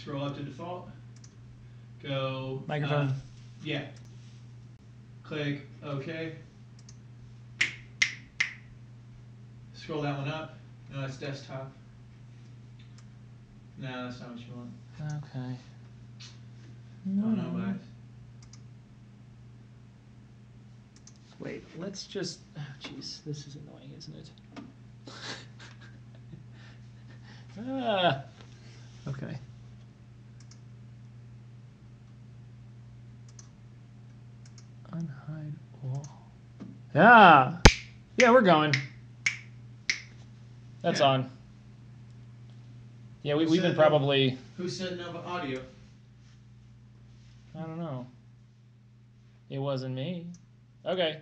Scroll up to default. Go. Microphone. Yeah. Click OK. Scroll that one up. No, that's desktop. No, that's not what you want. Okay. Oh no, guys. Wait, let's just. Oh, jeez, this is annoying, isn't it? Okay. Unhide all. Yeah. Yeah, we're going. That's on. Yeah, we've been probably. Who's setting up audio? I don't know. It wasn't me. Okay.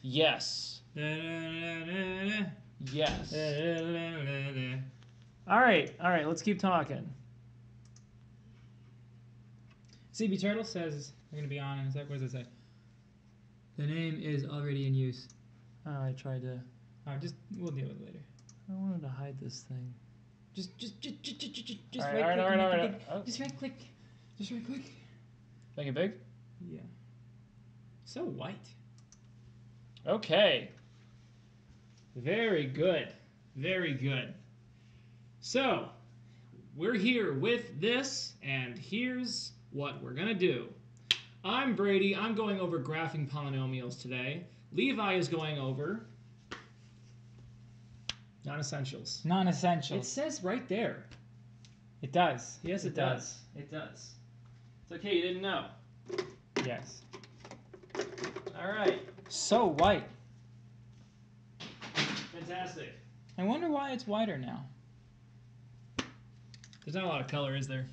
Yes. Yes. All right, let's keep talking. CB Turtle says we're going to be on in a sec. What does it say? The name is already in use. Oh, I tried to. We'll deal with it later. I wanted to hide this thing. Just All right click. right, all right. Oh. Just right click. Just right click. Make it big? Yeah. So white. Okay. Very good. Very good. So, we're here with this, and here's what we're going to do. I'm Brady. I'm going over graphing polynomials today. Levi is going over non-essentials. Non-essentials. It says right there. It does. Yes, it does. It does. It's okay, you didn't know. Yes. All right. So white. Fantastic. I wonder why it's whiter now. There's not a lot of color, is there?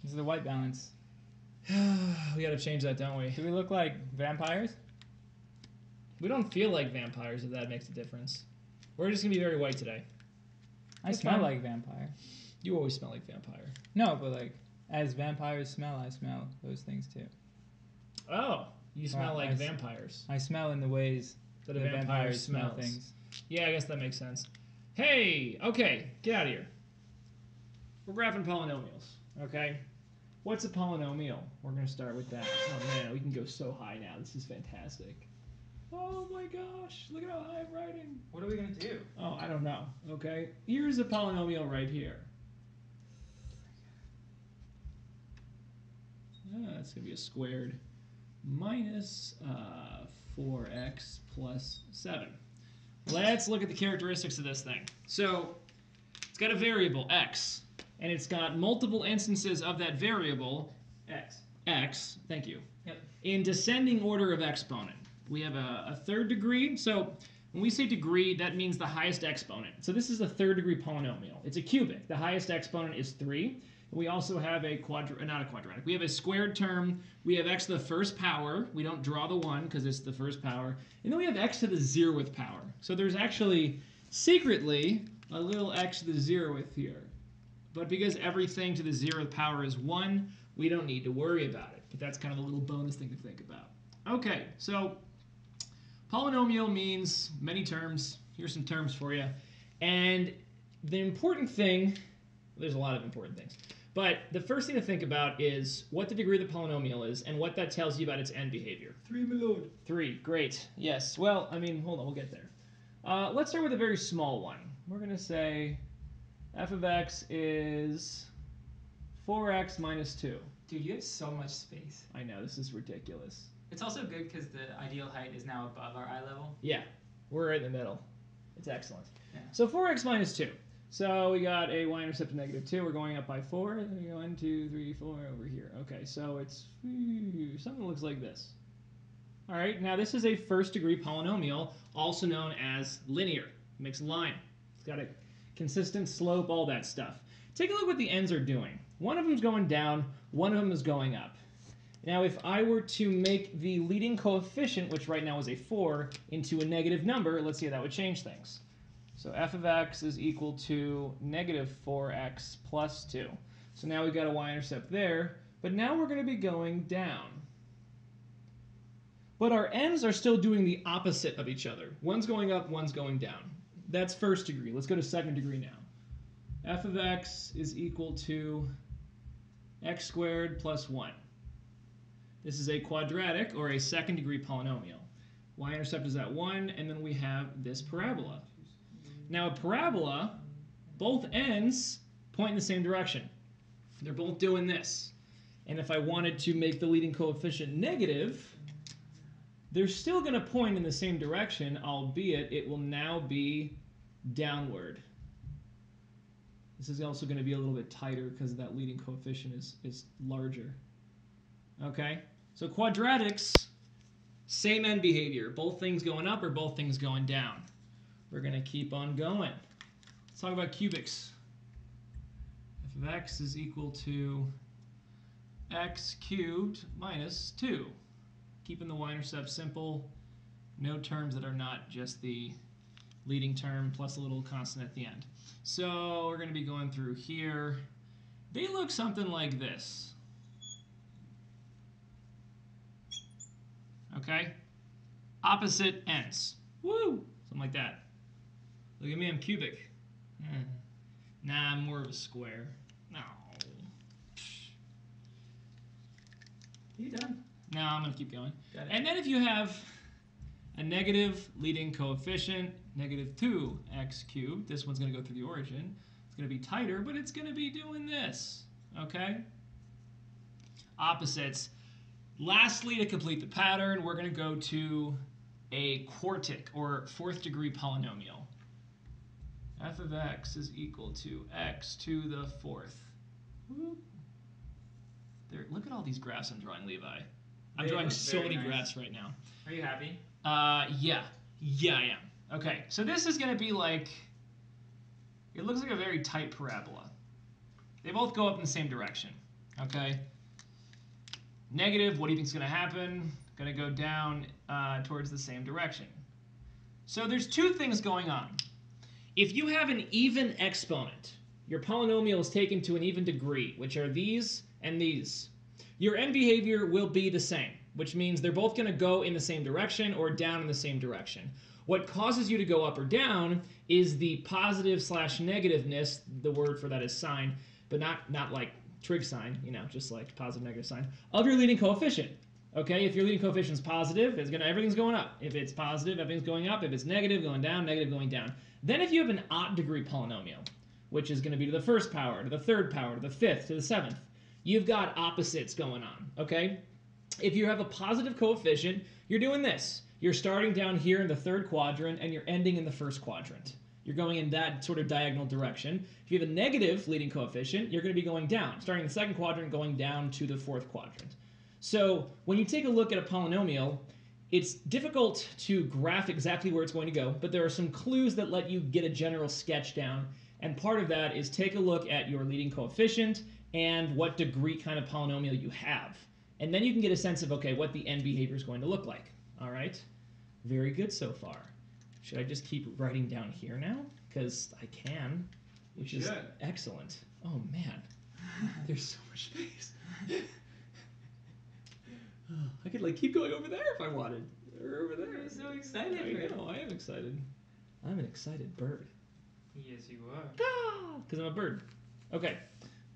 This is the white balance. We got to change that, don't we? Do we look like vampires? We don't feel like vampires, if that makes a difference. We're just going to be very white today. I That's smell fine. like vampire. You always smell like vampire. No, but like, as vampires smell, I smell those things too. Oh, you smell Well, like vampires. I smell in the ways That a vampire smell smells. things. Yeah, I guess that makes sense. Hey, okay, get out of here. We're graphing polynomials, okay? What's a polynomial? We're going to start with that. Oh man, we can go so high now. This is fantastic. Oh my gosh, look at how high I'm writing. What are we going to do? Oh, I don't know, okay? Here's a polynomial right here. It's going to be a squared minus 4x plus 7. Let's look at the characteristics of this thing. So it's got a variable, x, and it's got multiple instances of that variable, x, thank you, Yep. in descending order of exponent. We have a third degree. So when we say degree, that means the highest exponent. So this is a third degree polynomial. It's a cubic. The highest exponent is 3. We also have a not a quadratic. We have a squared term. We have x to the first power. We don't draw the 1 because it's the first power. And then we have x to the 0th power. So there's actually secretly a little x to the 0th here. But because everything to the 0th power is 1, we don't need to worry about it. But that's kind of a little bonus thing to think about. Okay, so polynomial means many terms. Here's some terms for you. And the important thing, there's a lot of important things. But the first thing to think about is what the degree of the polynomial is and what that tells you about its end behavior. 3, my lord. 3, great. Yes, well, I mean, hold on, we'll get there. Let's start with a very small one. We're going to say f of x is 4x minus 2. Dude, you have so much space. I know, this is ridiculous. It's also good because the ideal height is now above our eye level. Yeah, we're right in the middle. It's excellent. Yeah. So 4x minus 2. So we got a y-intercept of -2. We're going up by 4. Then we go 1, 2, 3, 4 over here. Okay, so it's something that looks like this. All right, now this is a first degree polynomial, also known as linear. Makes a line. It's got a consistent slope, all that stuff. Take a look what the ends are doing. One of them is going down, one of them is going up. Now if I were to make the leading coefficient, which right now is a 4, into a negative number, let's see how that would change things. So f of x is equal to -4x plus 2. So now we've got a y-intercept there, but now we're going to be going down. But our ends are still doing the opposite of each other. One's going up, one's going down. That's first degree. Let's go to second degree now. f of x is equal to x squared plus 1. This is a quadratic or a second degree polynomial. Y-intercept is at 1, and then we have this parabola. Now a parabola, both ends point in the same direction. They're both doing this. And if I wanted to make the leading coefficient negative, they're still going to point in the same direction, albeit it will now be downward. This is also going to be a little bit tighter because that leading coefficient is larger. Okay? So quadratics, same end behavior. Both things going up or both things going down. We're going to keep on going. Let's talk about cubics. F of x is equal to x cubed minus 2. Keeping the y-intercept simple. No terms that are not just the leading term plus a little constant at the end. So we're going to be going through here. They look something like this. Okay? Opposite ends. Woo! Something like that. Look at me, I'm cubic. Nah, I'm more of a square. No. You done? No, I'm going to keep going. Got it. And then if you have a negative leading coefficient, negative 2x cubed, this one's going to go through the origin. It's going to be tighter, but it's going to be doing this. Okay? Opposites. Lastly, to complete the pattern, we're going to go to a quartic, or fourth degree polynomial. F of x is equal to x to the fourth. There, look at all these graphs I'm drawing, Levi. I'm drawing so many graphs right now. Are you happy? Yeah, I am. Okay, so this is going to be like, it looks like a very tight parabola. They both go up in the same direction, okay? Negative, what do you think is going to happen? Going to go down towards the same direction. So there's two things going on. If you have an even exponent, your polynomial is taken to an even degree, which are these and these. Your end behavior will be the same, which means they're both going to go in the same direction or down in the same direction. What causes you to go up or down is the positive slash negativeness, the word for that is sign, but not like trig sign, you know, just like positive negative sign, of your leading coefficient. Okay, if your leading coefficient is positive, everything's going up. If it's positive, everything's going up. If it's negative, going down, negative, going down. Then if you have an odd degree polynomial, which is going to be to the first power, to the third power, to the fifth, to the seventh, you've got opposites going on, okay? If you have a positive coefficient, you're doing this. You're starting down here in the third quadrant, and you're ending in the first quadrant. You're going in that sort of diagonal direction. If you have a negative leading coefficient, you're going to be going down, starting in the second quadrant, going down to the fourth quadrant. So when you take a look at a polynomial, it's difficult to graph exactly where it's going to go, but there are some clues that let you get a general sketch down. And part of that is take a look at your leading coefficient and what degree kind of polynomial you have. And then you can get a sense of, okay, what the end behavior is going to look like. All right? Very good so far. Should I just keep writing down here now? Because I can, which is excellent. Oh, man. There's so much space. I could like keep going over there if I wanted. Or over there. I'm so excited. I know, I am excited. I'm an excited bird. Yes, you are. Because I'm a bird. Okay.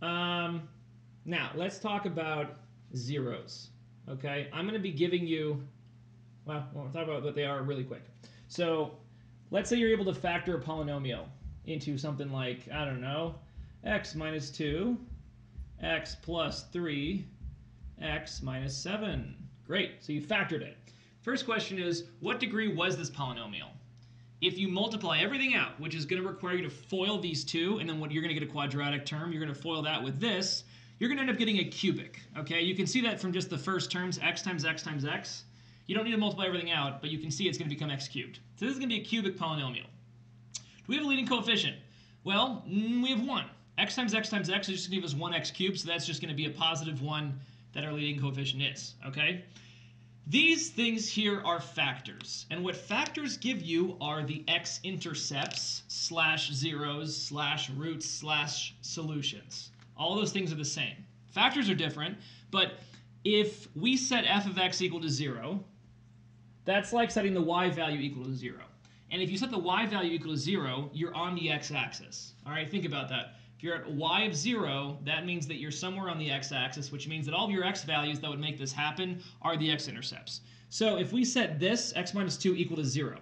Now, let's talk about zeros. Okay? I'm going to be giving you... Well, we'll talk about what they are really quick. So, let's say you're able to factor a polynomial into something like, I don't know, x minus 2, x plus 3, x minus 7. Great, so you factored it. First question is, what degree was this polynomial? If you multiply everything out, which is going to require you to FOIL these two, and then what you're going to get a quadratic term, you're going to FOIL that with this, you're going to end up getting a cubic. Okay, you can see that from just the first terms, x times x times x. You don't need to multiply everything out, but you can see it's going to become x cubed. So this is going to be a cubic polynomial. Do we have a leading coefficient? Well, we have 1. X times x times x is just going to give us 1x cubed, so that's just going to be a positive 1 that our leading coefficient is, okay? These things here are factors, and what factors give you are the X-intercepts, slash zeros, slash roots, slash solutions. All those things are the same. Factors are different, but if we set f of x equal to 0, that's like setting the y value equal to 0. And if you set the y value equal to 0, you're on the x-axis. All right, think about that. If you're at y of 0, that means that you're somewhere on the x-axis, which means that all of your x values that would make this happen are the x-intercepts. So if we set this, x minus 2, equal to 0,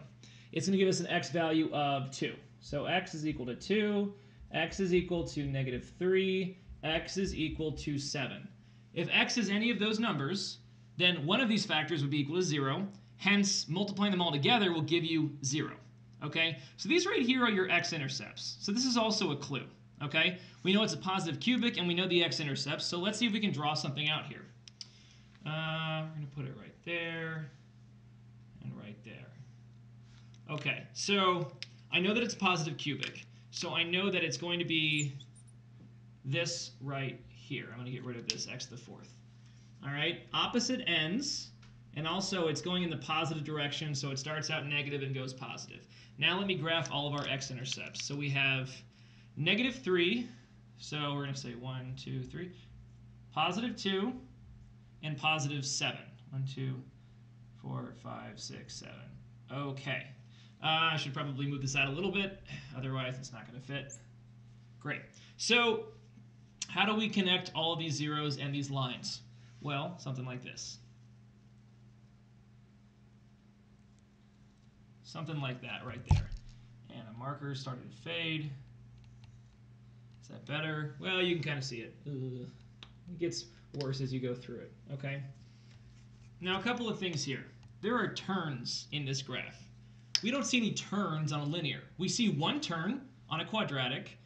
it's going to give us an x value of 2. So x is equal to 2, x is equal to negative 3, x is equal to 7. If x is any of those numbers, then one of these factors would be equal to 0. Hence, multiplying them all together will give you 0. Okay? So these right here are your x-intercepts. So this is also a clue. Okay? We know it's a positive cubic, and we know the x-intercepts. So let's see if we can draw something out here. We're going to put it right there and right there. Okay, so I know that it's positive cubic. So I know that it's going to be this right here. I'm going to get rid of this x to the 4th. All right, opposite ends, and also it's going in the positive direction, so it starts out negative and goes positive. Now let me graph all of our x-intercepts. So we have negative 3, so we're going to say 1, 2, 3, positive 2, and positive 7. 1, 2, 4, 5, 6, 7. Okay. I should probably move this out a little bit, otherwise it's not going to fit. Great. So how do we connect all of these zeros and these lines? Well, something like this. Something like that right there. And a marker started to fade. Is that better? Well, you can kind of see it. Ugh. It gets worse as you go through it. Okay. Now, a couple of things here. There are turns in this graph. We don't see any turns on a linear. We see one turn on a quadratic.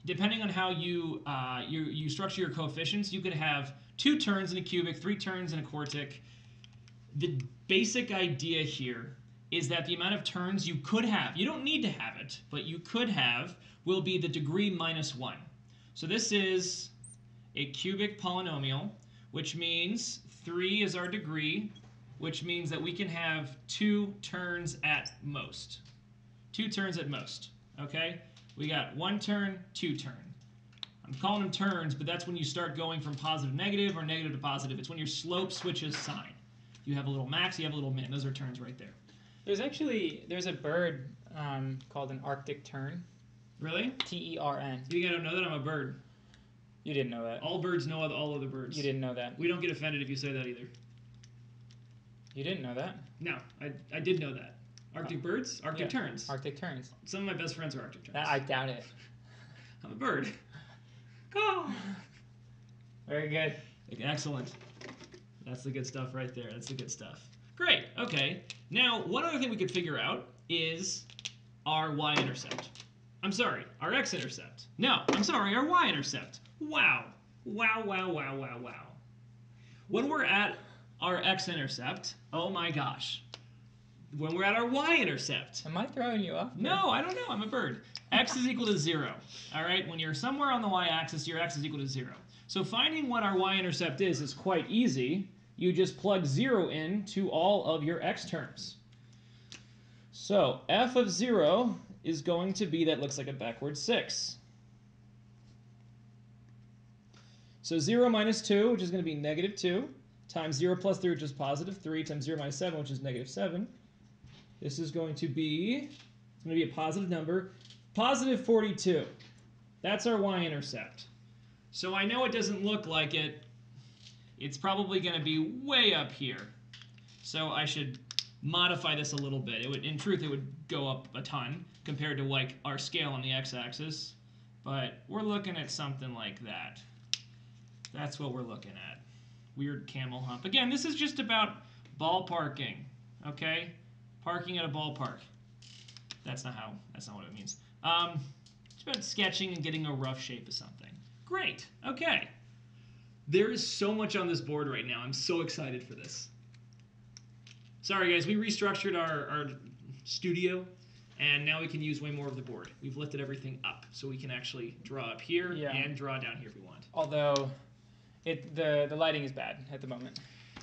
Depending on how you structure your coefficients, you could have 2 turns in a cubic, 3 turns in a quartic. The basic idea here is that the amount of turns you could have, you don't need to have it, but you could have, will be the degree minus 1. So this is a cubic polynomial, which means 3 is our degree, which means that we can have 2 turns at most. 2 turns at most, okay? We got 1 turn, 2 turn. I'm calling them turns, but that's when you start going from positive to negative or negative to positive. It's when your slope switches sign. You have a little max, you have a little min. Those are turns right there. There's a bird called an Arctic tern. Really? T-E-R-N. You gotta know that I'm a bird. You didn't know that. All birds know all other birds. You didn't know that. We don't get offended if you say that either. You didn't know that. No, I did know that. Arctic birds? Arctic terns. Arctic terns. Some of my best friends are Arctic terns. I doubt it. I'm a bird. Oh. Very good. Excellent. That's the good stuff right there. That's the good stuff. Great. Okay. Now, one other thing we could figure out is our y-intercept. I'm sorry, our x-intercept. No, I'm sorry, our y-intercept. Wow. Wow, wow, wow, wow, wow. When we're at our x-intercept, oh my gosh. When we're at our y-intercept. Am I throwing you off? No, I don't know. I'm a bird. X is equal to 0. All right? When you're somewhere on the y-axis, your x is equal to 0. So finding what our y-intercept is quite easy. You just plug 0 in to all of your x terms. So f of 0 is going to be, that looks like a backward 6. So 0 minus 2, which is going to be negative 2, times 0 plus 3, which is positive 3, times 0 minus 7, which is negative 7. This is going to be, it's going to be a positive number, positive 42. That's our y-intercept. So I know it doesn't look like it. It's probably going to be way up here. So I should modify this a little bit. It would, in truth, it would go up a ton compared to like our scale on the x-axis. But we're looking at something like that. That's what we're looking at. Weird camel hump. Again, this is just about ballparking, okay? Parking at a ballpark. That's not what it means. It's about sketching and getting a rough shape of something. Great, okay. There is so much on this board right now. I'm so excited for this. Sorry guys, we restructured our studio, and now we can use way more of the board. We've lifted everything up, so we can actually draw up here and draw down here if we want. Although, the lighting is bad at the moment.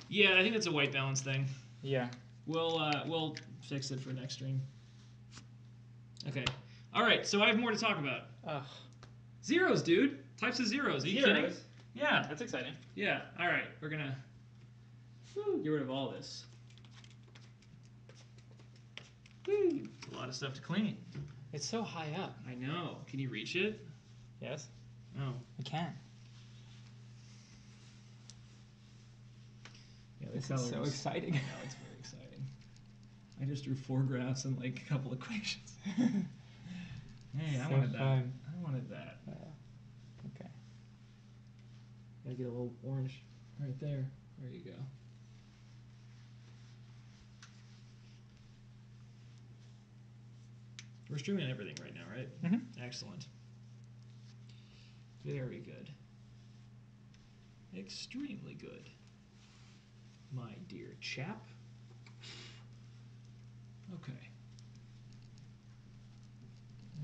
Yeah, I think that's a white balance thing. Yeah. We'll fix it for next stream. Okay. All right, so I have more to talk about. Ugh. Zeros, dude. Types of zeros. Are you kidding? Yeah. That's exciting. Yeah. All right, we're gonna get rid of all this. A lot of stuff to clean. It's so high up. I know. Can you reach it? Yes. Oh. We can. Yeah, This is so exciting. I know, it's very exciting. I just drew 4 graphs and like a couple equations. Hey, I wanted that. I wanted that. Okay. Gotta get a little orange right there. There you go. We're streaming everything right now, right? Mm-hmm. Excellent. Very good. Extremely good. My dear chap. Okay.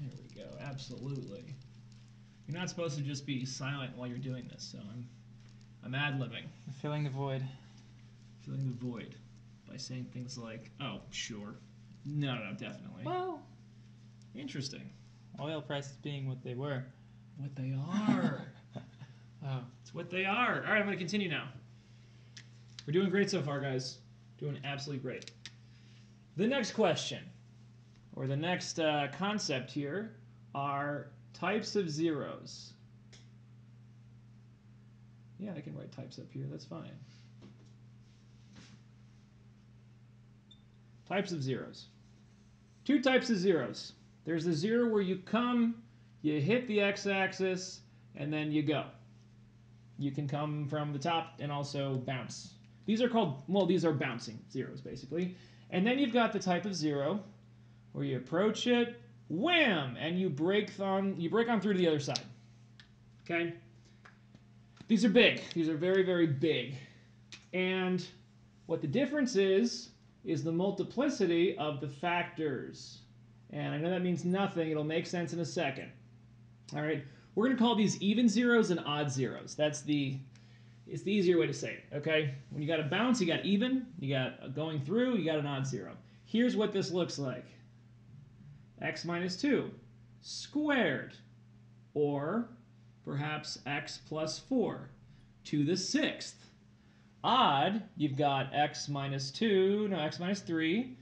There we go. Absolutely. You're not supposed to just be silent while you're doing this, so I'm ad-libbing. Filling the void. Filling the void by saying things like, "Oh, sure." No, definitely. Well, interesting. Oil prices being what they were. What they are. Oh. It's what they are. All right, I'm going to continue now. We're doing great so far, guys. Doing absolutely great. The next question, or the next concept here, are types of zeros. Yeah, I can write types up here. That's fine. Types of zeros. 2 types of zeros. There's the zero where you come, you hit the x-axis, and then you go. You can come from the top and also bounce. These are called, well, these are bouncing zeros, basically. And then you've got the type of zero where you approach it, wham, and you break on through to the other side. Okay? These are big. These are very, very big. And what the difference is the multiplicity of the factors. And I know that means nothing. It'll make sense in a second. All right? We're going to call these even zeros and odd zeros. It's the easier way to say it, okay? When you got a bounce, you got even. You got a going through, you got an odd zero. Here's what this looks like. X minus 2 squared. Or perhaps x plus 4 to the 6th. Odd, you've got x minus 2, no, x minus 3.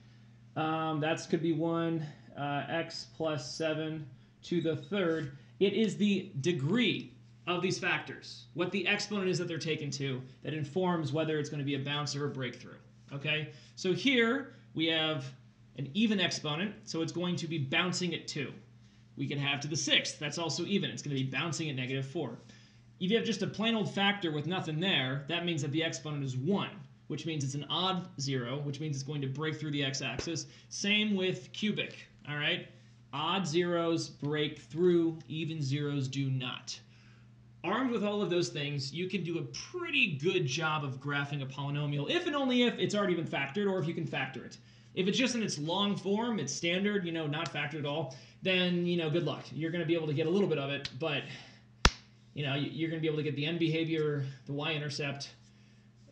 That could be 1, x plus 7 to the 3rd. It is the degree of these factors, what the exponent is that they're taken to, that informs whether it's going to be a bounce or a breakthrough. Okay? So here we have an even exponent, so it's going to be bouncing at 2. We can have to the 6th. That's also even. It's going to be bouncing at -4. If you have just a plain old factor with nothing there, that means that the exponent is 1, which means it's an odd zero, which means it's going to break through the x-axis. Same with cubic, all right? Odd zeros break through, even zeros do not. Armed with all of those things, you can do a pretty good job of graphing a polynomial, if and only if it's already been factored or if you can factor it. If it's just in its long form, it's standard, not factored at all, then, good luck. You're going to be able to get a little bit of it, but, you're going to be able to get the end behavior, the Y-intercept,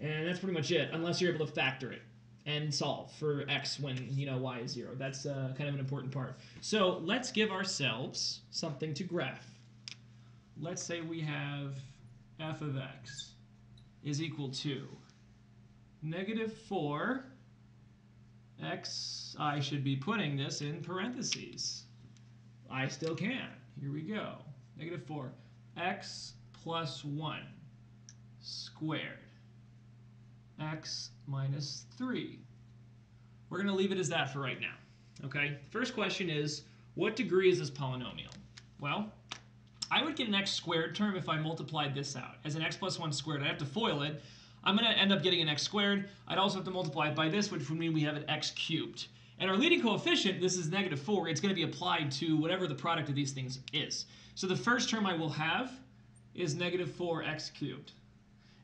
and that's pretty much it, unless you're able to factor it and solve for x when, y is 0. That's kind of an important part. So let's give ourselves something to graph. Let's say we have f of x is equal to -4 x. I should be putting this in parentheses. I still can. Here we go. -4 x plus 1 squared. X minus 3. We're going to leave it as that for right now. Okay? First question is, what degree is this polynomial? Well, I would get an x squared term if I multiplied this out. As an x plus 1 squared, I have to FOIL it. I'm going to end up getting an x squared. I'd also have to multiply it by this, which would mean we have an x cubed. And our leading coefficient, this is -4. It's going to be applied to whatever the product of these things is. So the first term I will have is -4x cubed.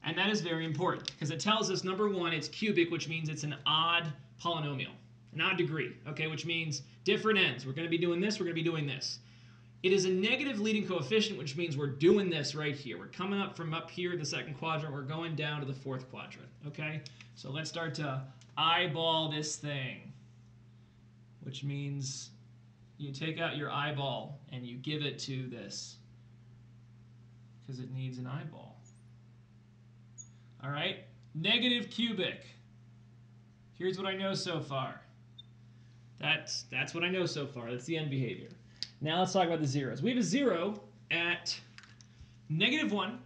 And that is very important because it tells us, number one, it's cubic, which means it's an odd polynomial, an odd degree, okay, which means different ends. We're going to be doing this, we're going to be doing this. It is a negative leading coefficient, which means we're doing this right here. We're coming up from up here, the second quadrant, we're going down to the fourth quadrant, okay? So let's start to eyeball this thing, which means you take out your eyeball and you give it to this because it needs an eyeball. All right, negative cubic. Here's what I know so far. That's what I know so far. That's the end behavior. Now let's talk about the zeros. We have a 0 at -1.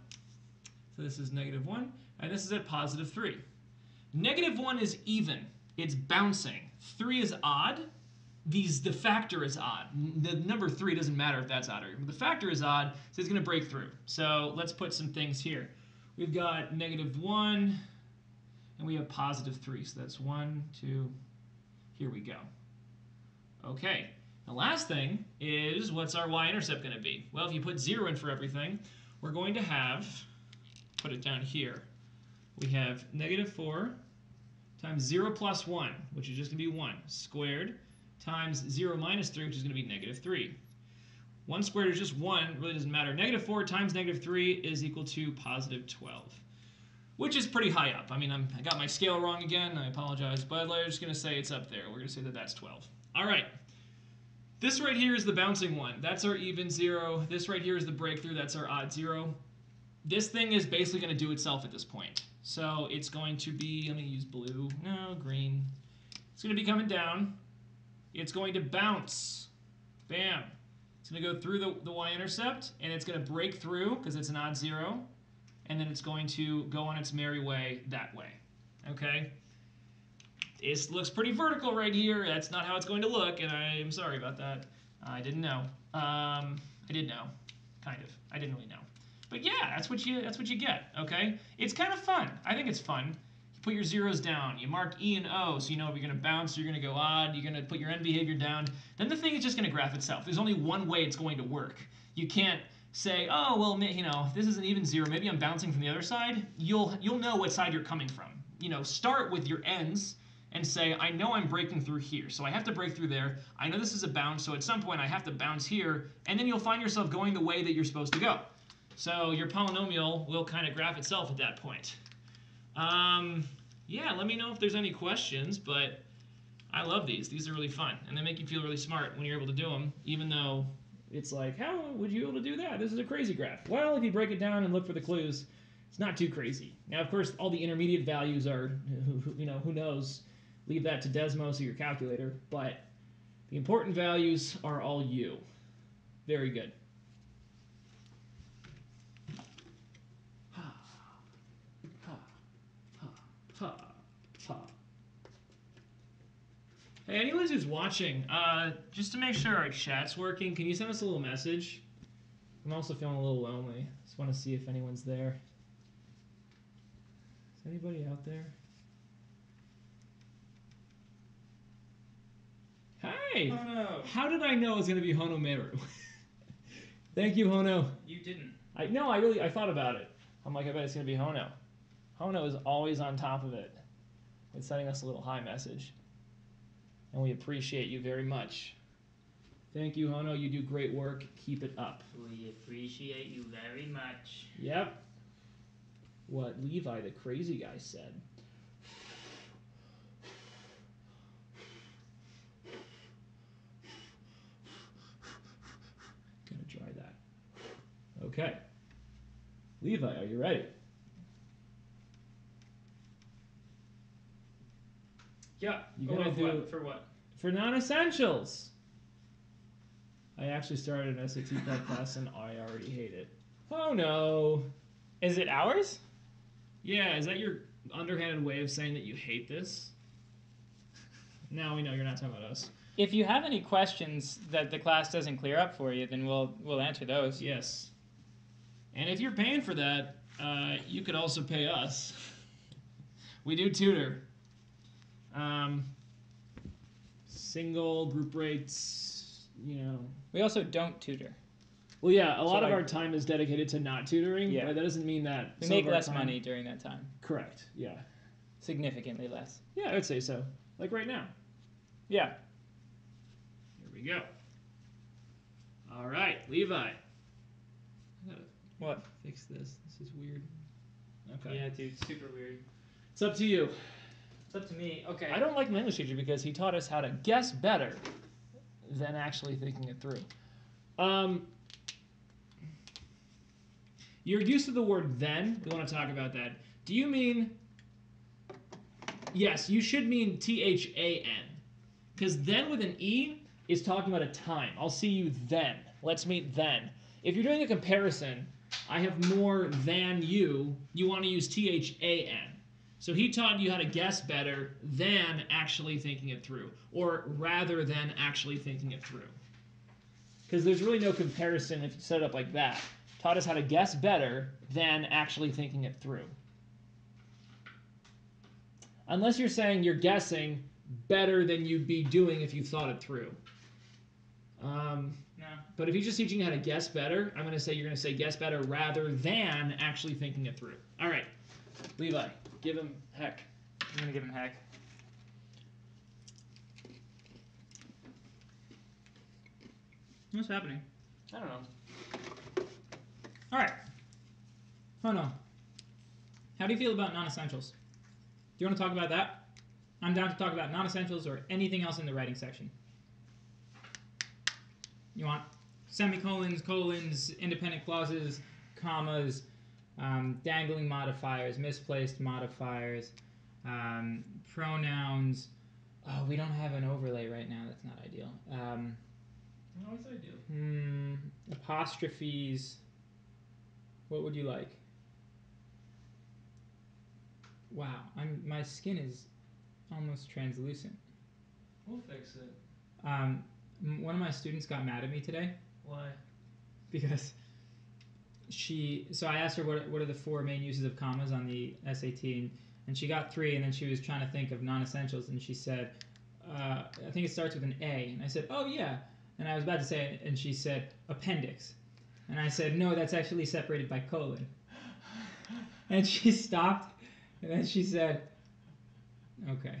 So this is -1, and this is at +3. -1 is even. It's bouncing. 3 is odd. The factor is odd. The number 3 doesn't matter if that's odd or even. The factor is odd, so it's going to break through. So let's put some things here. We've got -1, and we have +3. So that's 1, 2, here we go. Okay, the last thing is, what's our y-intercept going to be? Well, if you put 0 in for everything, we're going to have, put it down here, we have -4 times 0 plus 1, which is just going to be 1, squared, times 0 minus 3, which is going to be -3. 1 squared is just 1, really doesn't matter. -4 times -3 is equal to +12, which is pretty high up. I mean, I got my scale wrong again, I apologize, but I'm just going to say it's up there. We're going to say that that's 12. All right. This right here is the bouncing one. That's our even 0. This right here is the breakthrough. That's our odd 0. This thing is basically going to do itself at this point. So it's going to be, let me use blue. No, green. It's going to be coming down. It's going to bounce. Bam. It's going to go through the y-intercept, and it's going to break through because it's an odd 0. And then it's going to go on its merry way that way. Okay? It looks pretty vertical right here. That's not how it's going to look, and I am sorry about that. I didn't know. I did know, kind of. I didn't really know. But yeah, that's what you get, okay? It's kind of fun. I think it's fun. You put your zeros down. You mark E and O, so you know if you're going to bounce, you're going to go odd, you're going to put your end behavior down. Then the thing is just going to graph itself. There's only one way it's going to work. You can't say, oh, well, you know, this is an even 0. Maybe I'm bouncing from the other side. You'll know what side you're coming from. You know, start with your ends and say, I know I'm breaking through here, so I have to break through there. I know this is a bounce, so at some point I have to bounce here, and then you'll find yourself going the way that you're supposed to go. So your polynomial will kind of graph itself at that point. Yeah, let me know if there's any questions, but I love these. These are really fun, and they make you feel really smart when you're able to do them, even though it's like, how would you be able to do that? This is a crazy graph. Well, if you break it down and look for the clues, it's not too crazy. Now, of course, all the intermediate values are, you know, who knows? Leave that to Desmos or your calculator, but the important values are all you. Very good. Hey, anyone who's watching, just to make sure our chat's working, can you send us a little message? I'm also feeling a little lonely. Just want to see if anyone's there. Is anybody out there? Hey! Oh no. How did I know it was going to be Honomeru? Thank you, Hono. You didn't. I thought about it. I'm like, I bet it's going to be Hono. Hono is always on top of it. It's sending us a little hi message. And we appreciate you very much. Thank you, Hono. You do great work. Keep it up. We appreciate you very much. Yep. What Levi, the crazy guy, said. Gonna try that. Okay. Levi, are you ready? Yeah. You gotta do what? For what? For non-essentials. I actually started an SAT prep class and I already hate it. Oh no. Is it ours? Yeah, is that your underhanded way of saying that you hate this? Now we know you're not talking about us. If you have any questions that the class doesn't clear up for you, then we'll answer those. Yes. And if you're paying for that, you could also pay us. We do tutor. Single, group rates, you know. We also don't tutor. Well, yeah, a lot So, of like, our time is dedicated to not tutoring, Yeah. but that doesn't mean that We some make of our less time- money during that time. Correct, yeah. Significantly less. Yeah, I would say so. Like right now. Yeah. Here we go. All right, Levi. I gotta What? fix this. This is weird. Okay. Yeah, dude, super weird. It's up to you. It's up to me. Okay. I don't like my English teacher because he taught us how to guess better than actually thinking it through. You're used to the word then. We want to talk about that. Do you mean... Yes, you should mean THAN. Because then with an E is talking about a time. I'll see you then. Let's meet then. If you're doing a comparison, I have more than you want to use THAN. So he taught you how to guess better than actually thinking it through, or rather than actually thinking it through. Because there's really no comparison if you set it up like that. Taught us how to guess better than actually thinking it through. Unless you're saying you're guessing better than you'd be doing if you thought it through. No. But if he's just teaching you how to guess better, I'm going to say you're going to say guess better rather than actually thinking it through. All right, Levi, give him heck. I'm going to give him heck. What's happening? I don't know. All right. Oh no. How do you feel about non-essentials? Do you want to talk about that? I'm down to talk about non-essentials or anything else in the writing section. You want semicolons, colons, independent clauses, commas, dangling modifiers, misplaced modifiers, pronouns. Oh, we don't have an overlay right now. That's not ideal. No, it's ideal. Apostrophes. What would you like? Wow, my skin is almost translucent. We'll fix it. One of my students got mad at me today Why? because so I asked her what are the 4 main uses of commas on the SAT, and she got 3, and then she was trying to think of non-essentials, and she said, I think it starts with an A, and I said, oh yeah, and I was about to say it, and she said, appendix, and I said, no, that's actually separated by colon, and she stopped, and then she said, okay.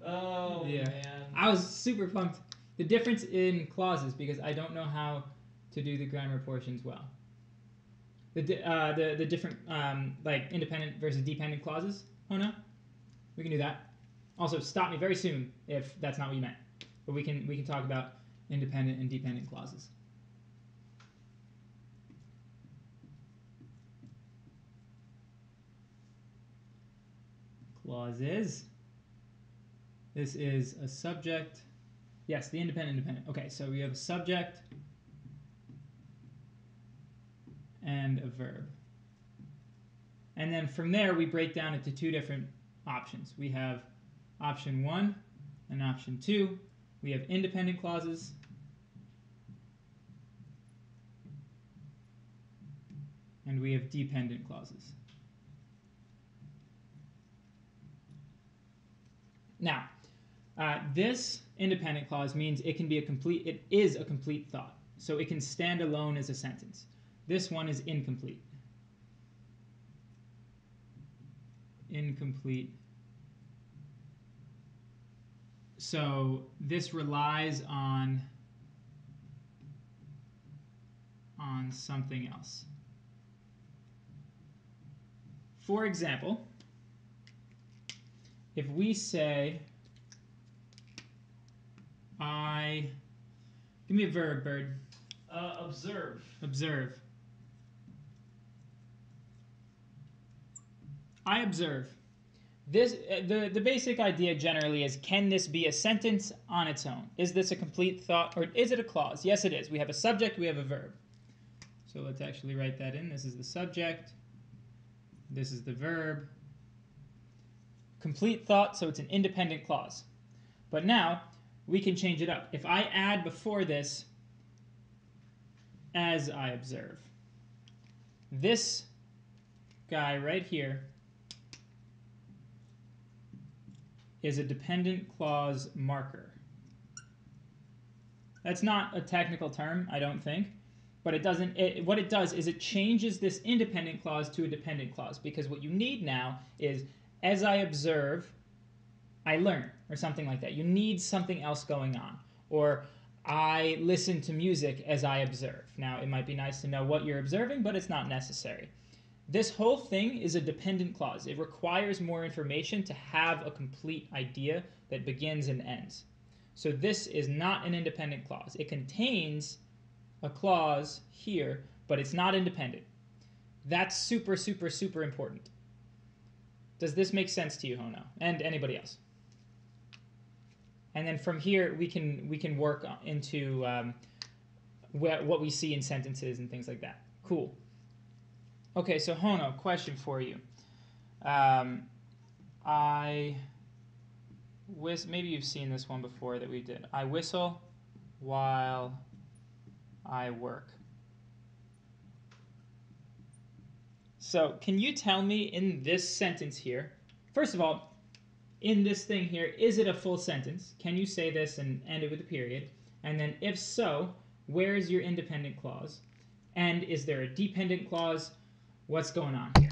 Oh, Yeah. man. I was super pumped. The difference in clauses, because I don't know how to do the grammar portions well. The different like independent versus dependent clauses. Oh no, we can do that. Also, stop me very soon if that's not what you meant. But we can talk about independent and dependent clauses. Clauses. This is a subject. Yes, the independent. Okay, so we have a subject and a verb. And then from there, we break down into 2 different options. We have option 1 and option 2. We have independent clauses and we have dependent clauses. Now, this independent clause means it is a complete thought. So it can stand alone as a sentence. This one is incomplete. Incomplete. So this relies on something else. For example, if we say, give me a verb, Bird. Observe. Observe. I observe. This the basic idea generally is, can this be a sentence on its own? Is this a complete thought, or is it a clause? Yes, it is. We have a subject, we have a verb. So let's actually write that in. This is the subject. This is the verb. Complete thought, so it's an independent clause. But now we can change it up. If I add before this, as I observe, this guy right here is a dependent clause marker. That's not a technical term, I don't think, but it doesn't. What it does is it changes this independent clause to a dependent clause, because what you need now is, as I observe, I learn, or something like that. You need something else going on. Or I listen to music as I observe. Now, it might be nice to know what you're observing, but it's not necessary. This whole thing is a dependent clause. It requires more information to have a complete idea that begins and ends. So this is not an independent clause. It contains a clause here, but it's not independent. That's super, super, super important. Does this make sense to you, Hono? And anybody else? And then from here, we can work into what we see in sentences and things like that. Cool. Okay, so Hono, question for you. Maybe you've seen this one before that we did. I whistle while I work. So can you tell me in this sentence here, first of all, in this thing here, is it a full sentence? Can you say this and end it with a period? And then if so, where is your independent clause? And is there a dependent clause? What's going on here?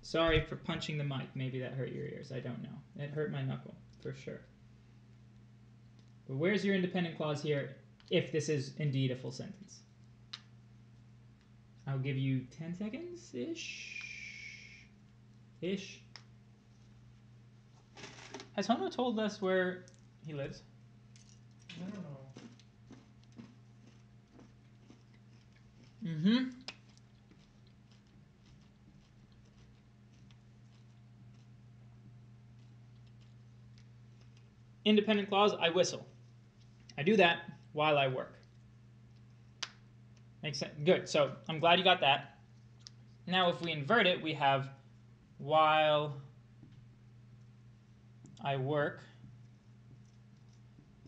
Sorry for punching the mic. Maybe that hurt your ears. I don't know. It hurt my knuckle, for sure. But where's your independent clause here if this is indeed a full sentence? I'll give you 10 seconds-ish. Has Hono told us where he lives? I don't know. Mm-hmm. Independent clause, I whistle. I do that while I work. Makes sense? Good. So I'm glad you got that. Now if we invert it, we have while I work.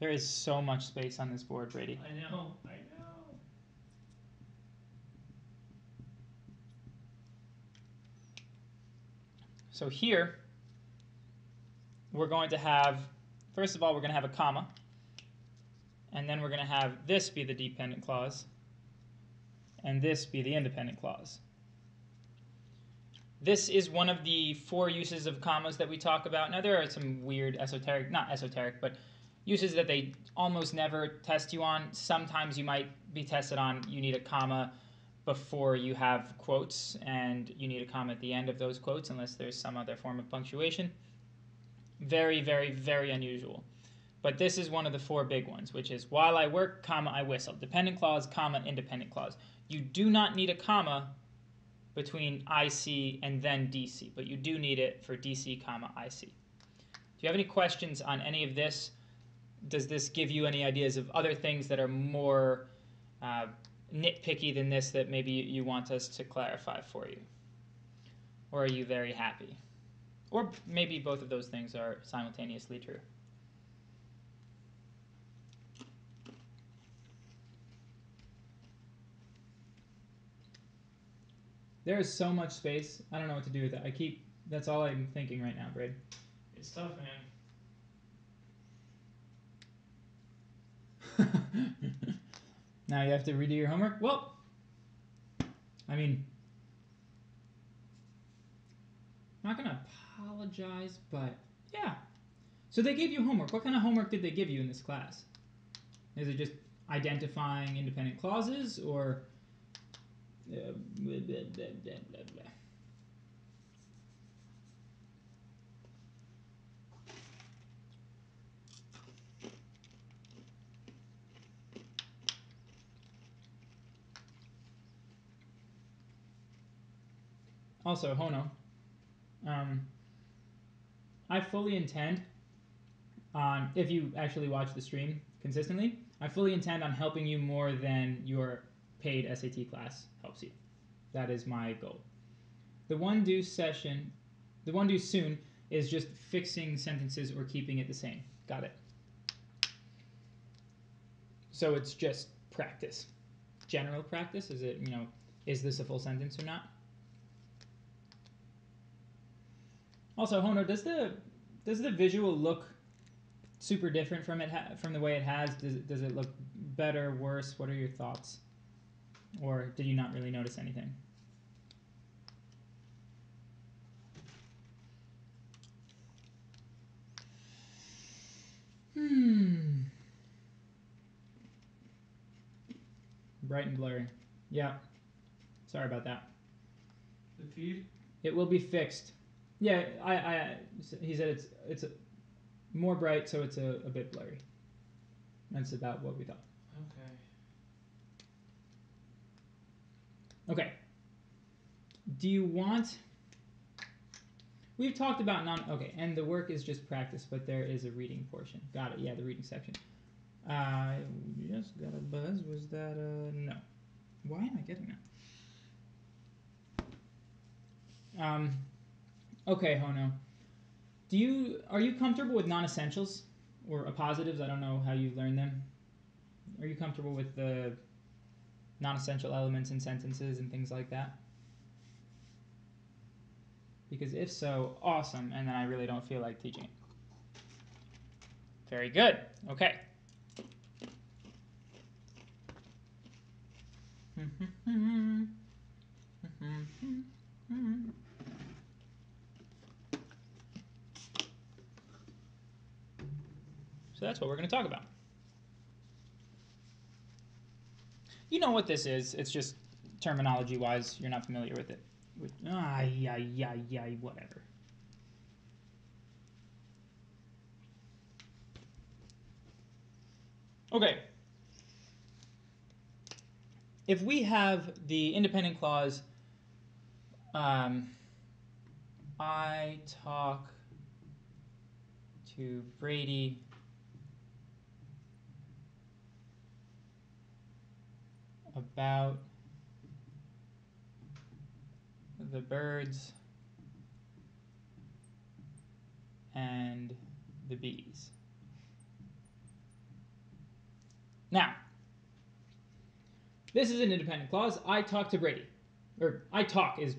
There is so much space on this board, Brady. I know. So here, we're going to have, first of all, we're going to have a comma. And then we're going to have this be the dependent clause. And this be the independent clause. This is one of the 4 uses of commas that we talk about. Now, there are some weird esoteric, not esoteric, but uses that they almost never test you on. Sometimes you might be tested on, you need a comma before you have quotes, and you need a comma at the end of those quotes unless there's some other form of punctuation. Very, very, very unusual. But this is one of the 4 big ones, which is while I work, comma, I whistle. Dependent clause, comma, independent clause. You do not need a comma between IC and then DC, but you do need it for DC, comma, IC. Do you have any questions on any of this? Does this give you any ideas of other things that are more nitpicky than this that maybe you want us to clarify for you? Or are you very happy? Or maybe both of those things are simultaneously true. There is so much space. I don't know what to do with it. That's all I'm thinking right now, Braid. It's tough, man. Now you have to redo your homework? Well, I mean, I'm not going to apologize, but yeah. So they gave you homework. What kind of homework did they give you in this class? Is it just identifying independent clauses, or blah, blah, blah, blah, blah. Also, Hono, I fully intend on, if you actually watch the stream consistently, I fully intend on helping you more than your paid SAT class helps you. That is my goal. The one due soon is just fixing sentences or keeping it the same. Got it. So it's just practice. General practice. Is it, is this a full sentence or not? Also, Hono, does the visual look super different from the way it has? Does it look better, worse? What are your thoughts? Or did you not really notice anything? Bright and blurry. Yeah. Sorry about that. The feed? It will be fixed. Yeah, he said it's more bright, so it's a bit blurry. That's about what we thought. Okay. Do you want... We've talked about okay, and the work is just practice, but there is a reading portion. Got it, yeah, the reading section. I just got a buzz. Was that no? Why am I getting that? Okay, Hono. Are you comfortable with non-essentials or appositives? I don't know how you've learned them. Are you comfortable with the non-essential elements in sentences and things like that? Because if so, awesome, and then I really don't feel like teaching it. Very good. Okay. So that's what we're going to talk about. You know what this is. It's just terminology-wise, you're not familiar with it. Whatever. Okay. If we have the independent clause, I talk to Brady about the birds and the bees. Now, this is an independent clause. I talk to Brady. Or I talk is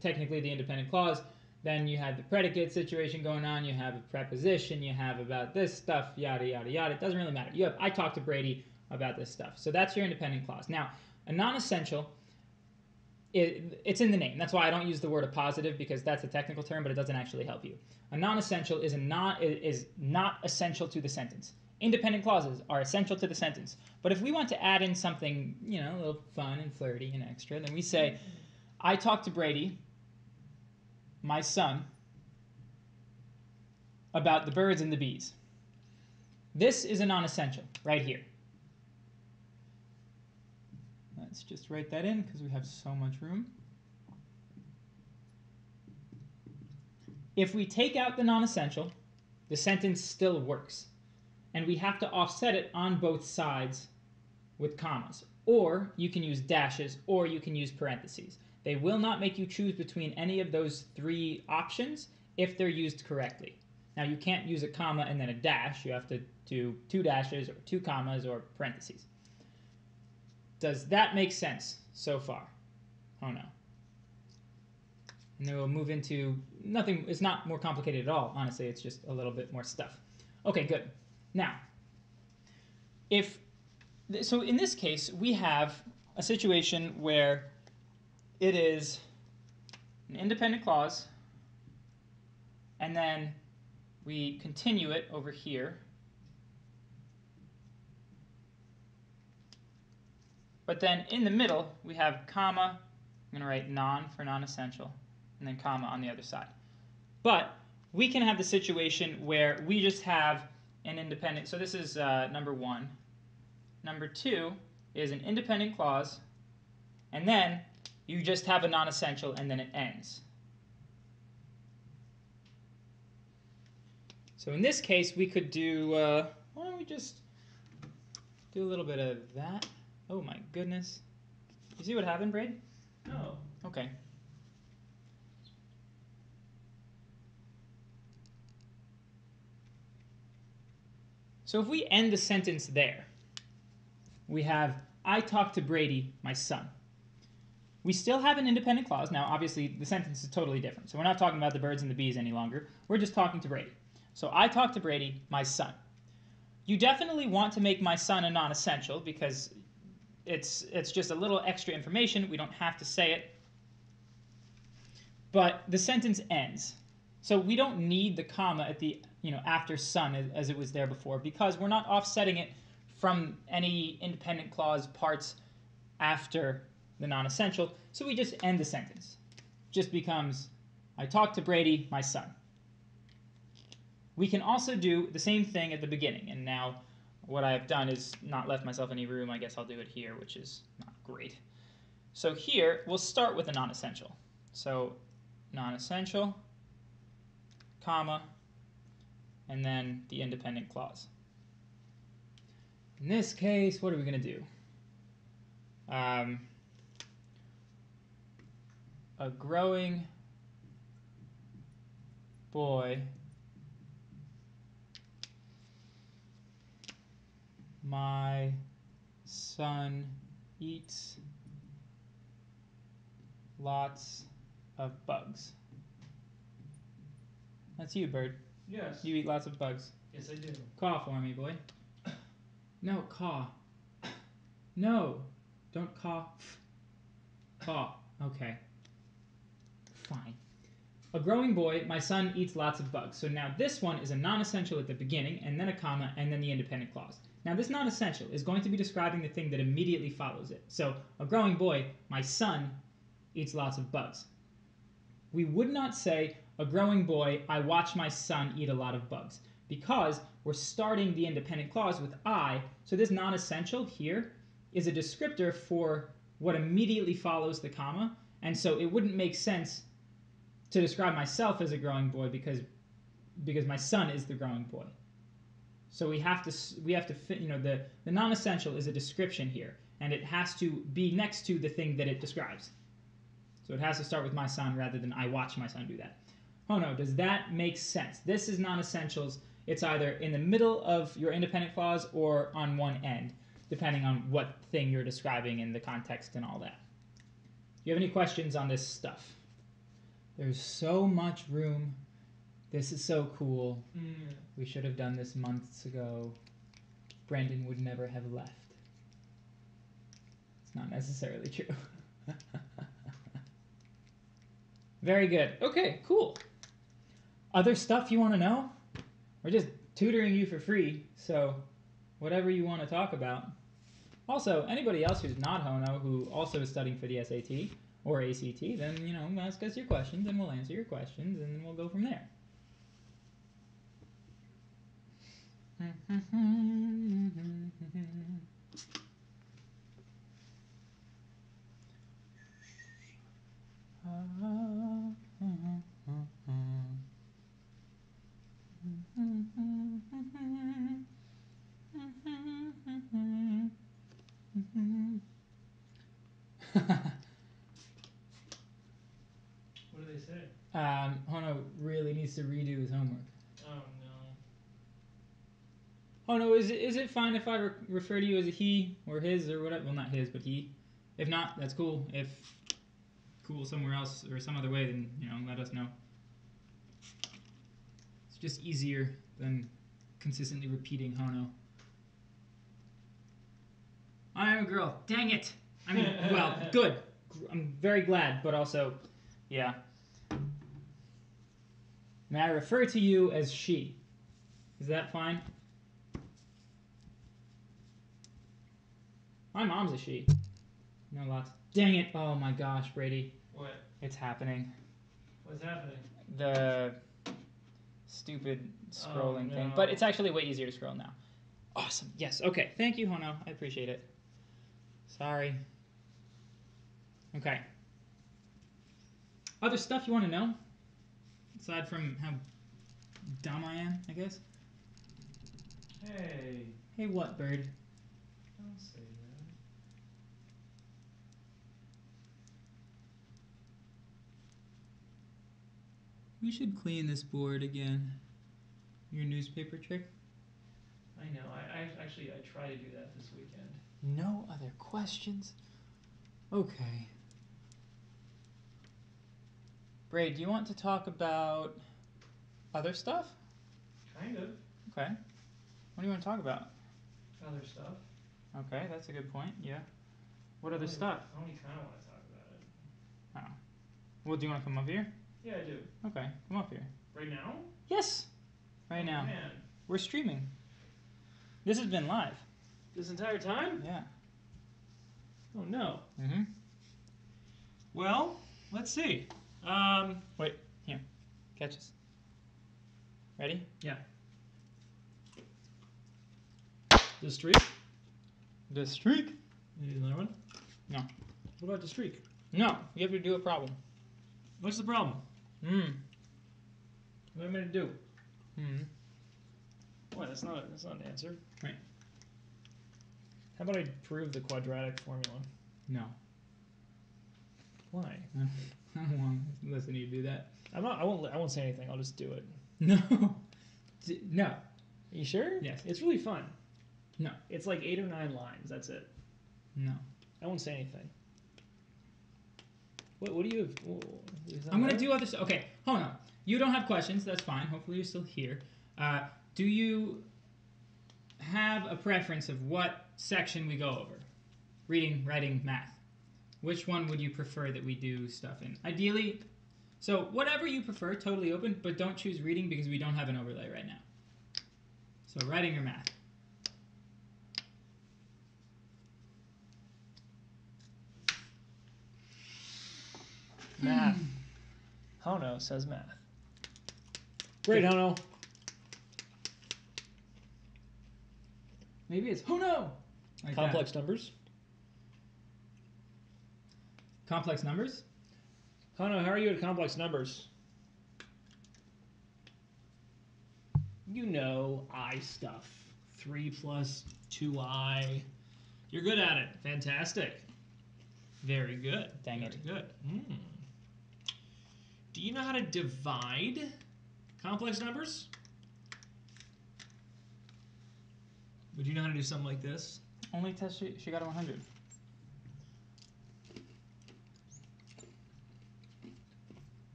technically the independent clause. Then you have the predicate situation going on. You have a preposition. You have about this stuff, yada, yada, yada. It doesn't really matter. You have I talk to Brady about this stuff. So that's your independent clause. Now, a non-essential, it's in the name. That's why I don't use the word appositive, because that's a technical term, but it doesn't actually help you. A non-essential is not essential to the sentence. Independent clauses are essential to the sentence. But if we want to add in something, you know, a little fun and flirty and extra, then we say, I talk to Brady, my son, about the birds and the bees. This is a non-essential right here. Let's just write that in because we have so much room. If we take out the non-essential, the sentence still works. And we have to offset it on both sides with commas. Or you can use dashes, or you can use parentheses. They will not make you choose between any of those three options if they're used correctly. Now, you can't use a comma and then a dash. You have to do 2 dashes or 2 commas or parentheses. Does that make sense so far? Oh no. And then we'll move into nothing. It's not more complicated at all. Honestly, it's just a little bit more stuff. Okay, good. Now, so in this case, we have a situation where it is an independent clause, and then we continue it over here. But then in the middle, we have comma. I'm going to write non for non-essential, and then comma on the other side. But we can have the situation where we just have an independent. So this is number 1. Number 2 is an independent clause, and then you just have a non-essential, and then it ends. So in this case, we could do, why don't we just do a little bit of that? Oh my goodness. You see what happened, Braid? No. Okay. So if we end the sentence there, we have, I talk to Brady, my son. We still have an independent clause. Now, obviously, the sentence is totally different. So we're not talking about the birds and the bees any longer. We're just talking to Brady. So I talk to Brady, my son. You definitely want to make my son a non-essential because it's just a little extra information. We don't have to say it. But the sentence ends. So we don't need the comma at the, after son as it was there before, because we're not offsetting it from any independent clause parts after the non-essential. So we just end the sentence. Just becomes, I talk to Brady, my son. We can also do the same thing at the beginning. And now what I've done is not left myself any room. I guess I'll do it here, which is not great. So here, we'll start with a non-essential. So non-essential, comma, and then the independent clause. In this case, what are we going to do? A growing boy my son eats lots of bugs. That's you, Bird. Yes. You eat lots of bugs. Yes, I do. Caw for me, boy. No, caw. No, don't caw. Caw. Okay. Fine. A growing boy, my son eats lots of bugs. So now this one is a non-essential at the beginning, and then a comma, and then the independent clause. Now this non-essential is going to be describing the thing that immediately follows it. So a growing boy, my son eats lots of bugs. We would not say a growing boy, I watch my son eat a lot of bugs, because we're starting the independent clause with I, so this non-essential here is a descriptor for what immediately follows the comma, and so it wouldn't make sense to describe myself as a growing boy because my son is the growing boy. So we have to fit, you know, the non-essential is a description here, and it has to be next to the thing that it describes. So it has to start with my son rather than I watch my son do that. Oh no, does that make sense? This is non-essentials. It's either in the middle of your independent clause or on one end, depending on what thing you're describing in the context and all that. Do you have any questions on this stuff? There's so much room. This is so cool. We should have done this months ago. Brandon would never have left. It's not necessarily true. Very good. Okay, cool. Other stuff you want to know? We're just tutoring you for free, so whatever you want to talk about. Also, anybody else who's not Hono, who also is studying for the SAT or ACT, then, you know, ask us your questions and we'll answer your questions and then we'll go from there. What do they say? Hono really needs to redo his homework. Oh no. Oh no, is it fine if I refer to you as a he or his or whatever? Well, not his, but he. If not, that's cool. If cool somewhere else or some other way, then, you know, let us know. It's just easier than consistently repeating Hono. I am a girl. Dang it! I mean, well, good. I'm very glad, but also, yeah. May I refer to you as she? Is that fine? My mom's a she. No lots. Dang it! Oh my gosh, Brady. What? It's happening. What's happening? The stupid scrolling no. thing. But it's actually way easier to scroll now. Awesome. Yes. Okay. Thank you, Hono. I appreciate it. Sorry. Okay. Other stuff you want to know? Aside from how dumb I am, I guess? Hey, Hey, what, Bird? don't say that. We should clean this board again. Your newspaper trick? I know. I try to do that this weekend. No other questions? Okay. Braid, do you want to talk about other stuff? Kind of. Okay. What do you want to talk about? Other stuff. Okay, that's a good point, yeah. What other I stuff? only kind of want to talk about it. Oh. Well, do you want to come up here? Yeah, I do. Okay, come up here. Right now? Yes! Right now. Man. We're streaming. This has been live. This entire time? Yeah. Oh no. Mm-hmm. Well, let's see. Wait, here. Catch us. Ready? Yeah. The streak? The streak? You need another one? No. What about the streak? No, you have to do a problem. What's the problem? What am I going to do? What? That's not an answer. Right. How about I prove the quadratic formula? No. Why? I don't want to listen to you do that. I'm not. I won't say anything. I'll just do it. No. No. Are you sure? Yes. It's really fun. No. It's like 8 or 9 lines. That's it. No. I won't say anything. What do you have? I'm going to do other stuff. Okay, hold on. You don't have questions. That's fine. Hopefully you're still here. Do you have a preference of what section we go over? Reading, writing, math. Which one would you prefer that we do stuff in? Ideally, so whatever you prefer, totally open, but don't choose reading because we don't have an overlay right now. So writing or math? Math. Hono says math. Great, Hono. Maybe it's, oh no! Like Complex numbers. Complex numbers? Hono, how are you at complex numbers? You know I stuff. 3 plus 2i. You're good at it. Fantastic. Very good. Dang it. Very good. Do you know how to divide complex numbers? Would you know how to do something like this? Only test she got a 100.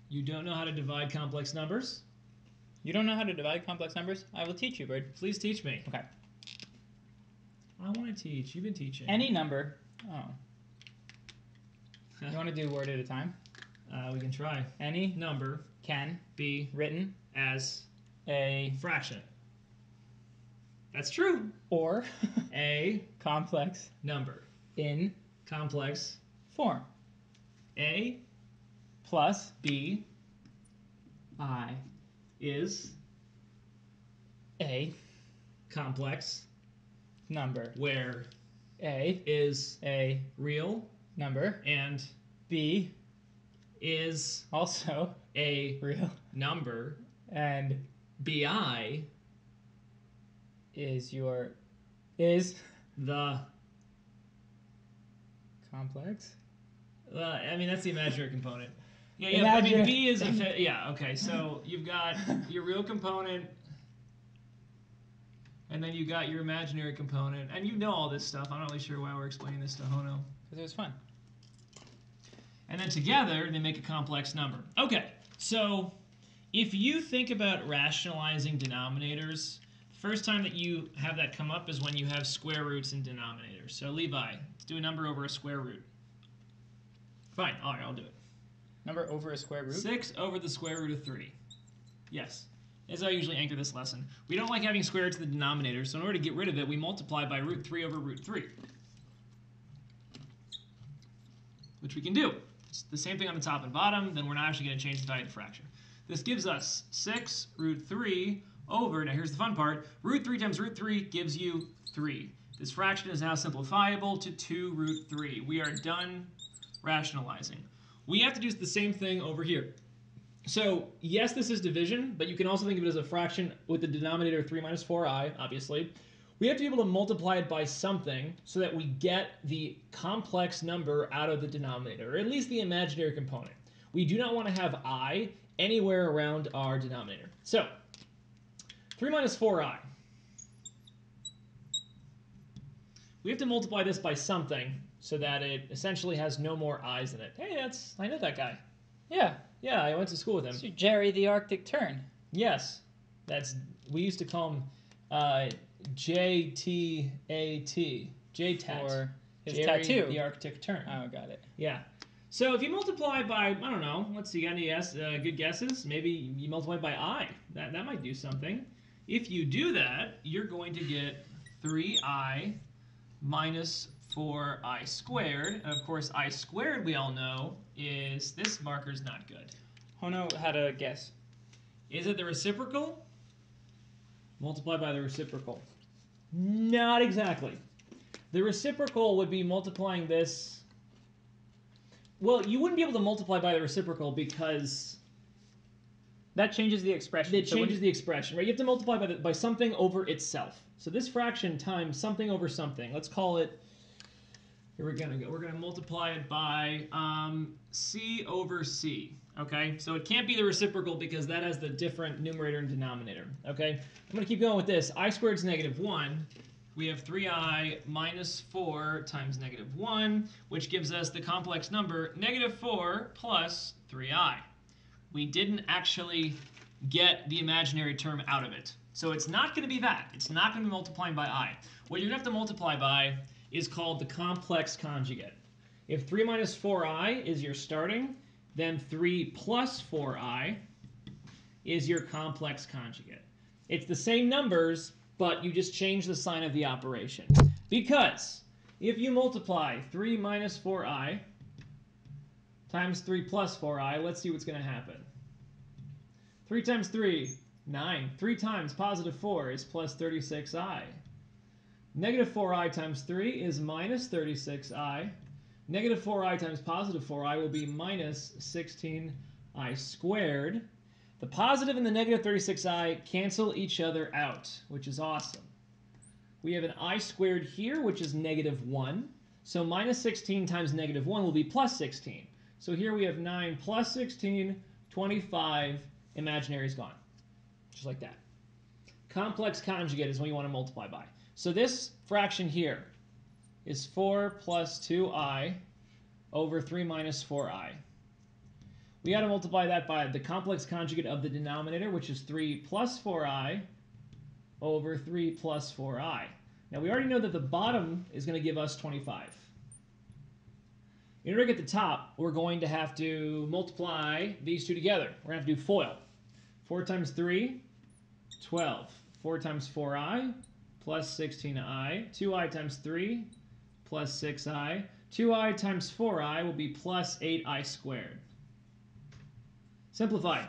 You don't know how to divide complex numbers? You don't know how to divide complex numbers? I will teach you, Bird. Please teach me. Okay. I want to teach. You've been teaching. Any number. Oh. You want to do word at a time? We can try. Any Number can be written as a fraction. That's true. or A complex number. in Complex. form. A Plus B I is a complex number. where A is a real number. and B is also a real. number. And Bi is the complex. I mean that's the imaginary component. Yeah, I Imaginary. mean B is a yeah, okay. So you've got your real component and then you got your imaginary component and you know all this stuff. I'm not really sure why we're explaining this to Hono. Because it was fun. And then together they make a complex number. Okay. So if you think about rationalizing denominators, first time that you have that come up is when you have square roots in denominators. So Levi, let's do a number over a square root. Fine, all right, I'll do it. Number over a square root? 6 over the square root of 3. Yes, as I usually anchor this lesson. We don't like having square roots in the denominator, so in order to get rid of it, we multiply by root 3 over root 3. Which we can do. It's the same thing on the top and bottom, then we're not actually going to change the value of the fraction. This gives us 6 root 3 over, now here's the fun part, root 3 times root 3 gives you 3. This fraction is now simplifiable to 2 root 3. We are done rationalizing. We have to do the same thing over here. So yes, this is division, but you can also think of it as a fraction with the denominator 3 minus 4i, obviously. We have to be able to multiply it by something so that we get the complex number out of the denominator, or at least the imaginary component. We do not want to have I anywhere around our denominator. So 3 minus 4i. We have to multiply this by something so that it essentially has no more i's in it. Hey, I know that guy. Yeah. Yeah, I went to school with him. So Jerry the Arctic Tern. Yes, we used to call him J-T-A-T, J-Tat. Or his Jerry tattoo. the Arctic Tern. Oh, got it. Yeah. So if you multiply by, I don't know, let's see, got any good guesses? Maybe you multiply by I. That might do something. If you do that, you're going to get 3i minus 4i squared. And of course, I squared, we all know, is this marker's not good. Hono had a guess. Is it the reciprocal? Multiply by the reciprocal. Not exactly. The reciprocal would be multiplying this. Well, you wouldn't be able to multiply by the reciprocal because That changes the expression. It changes the expression, right? You have to multiply by something over itself. So this fraction times something over something. Let's call it. Here we're gonna multiply it by c over c. Okay, so it can't be the reciprocal because that has the different numerator and denominator. Okay, I'm gonna keep going with this. I squared is -1. We have 3i minus 4 times -1, which gives us the complex number -4 plus 3i. We didn't actually get the imaginary term out of it. So it's not going to be that. It's not going to be multiplying by I. What you're going to have to multiply by is called the complex conjugate. If 3 minus 4i is your starting, then 3 plus 4i is your complex conjugate. It's the same numbers, but you just change the sign of the operation. Because if you multiply 3 minus 4i times 3 plus 4i, let's see what's going to happen. 3 times 3, 9. 3 times positive 4 is plus 36i. Negative 4i times 3 is minus 36i. Negative 4i times positive 4i will be minus 16i squared. The positive and the negative 36i cancel each other out, which is awesome. We have an I squared here, which is -1. So minus 16 times -1 will be plus 16. So here we have 9 plus 16, 25, imaginary is gone. Just like that. Complex conjugate is what you want to multiply by. So this fraction here is 4 plus 2i over 3 minus 4i. We got to multiply that by the complex conjugate of the denominator, which is 3 plus 4i over 3 plus 4i. Now we already know that the bottom is going to give us 25. In order to get the top, we're going to have to multiply these two together. We're going to have to do FOIL. 4 times 3, 12. 4 times 4i plus 16i. 2i times 3 plus 6i. 2i times 4i will be plus 8i squared. Simplify.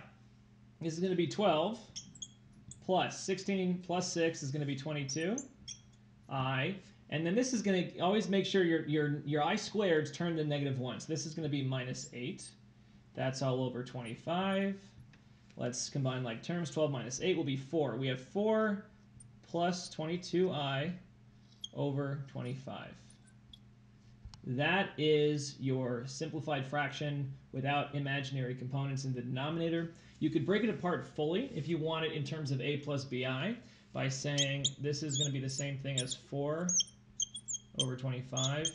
This is going to be 12 plus 16 plus 6 is going to be 22i. And then this is going to always make sure your I squareds turn to -1. So this is going to be minus 8. That's all over 25. Let's combine like terms. 12 minus 8 will be 4. We have 4 plus 22i over 25. That is your simplified fraction without imaginary components in the denominator. You could break it apart fully if you want it in terms of a plus bi by saying this is going to be the same thing as 4 over 25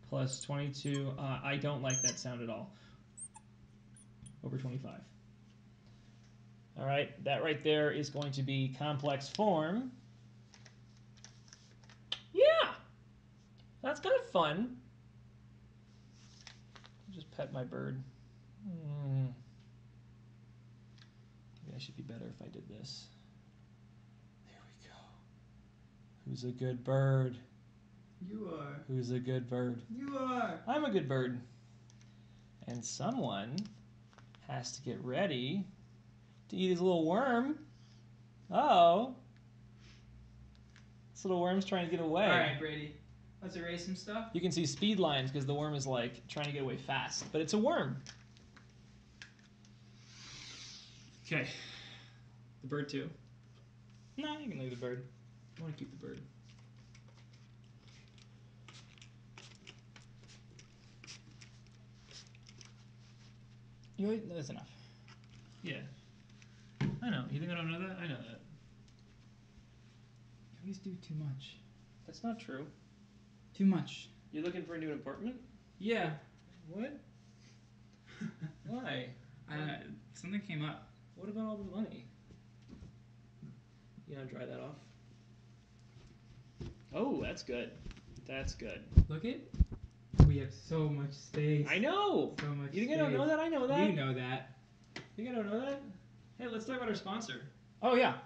plus 22. I don't like that sound at all. Over 25. All right, that right there is going to be complex form. Yeah, that's kind of fun. Just pet my bird. Maybe I should be better if I did this. There we go. Who's a good bird? You are. Who's a good bird? You are. I'm a good bird. And someone has to get ready to eat his little worm. Oh. This little worm's trying to get away. All right, Brady. Let's erase some stuff. You can see speed lines because the worm is like trying to get away fast, but it's a worm. Okay. The bird too. No, you can leave the bird. I want to keep the bird. That's enough. Yeah. I know. You think I don't know that? I know that. You always do too much. That's not true. Too much. You looking for a new apartment? Yeah. What? Why? Something came up. What about all the money? You gonna dry that off? Oh, that's good. That's good. Look it. We have so much space. I know! So much You think space. I don't know that? I know that. You know that. You think I don't know that? Hey, let's talk about our sponsor. Oh, yeah.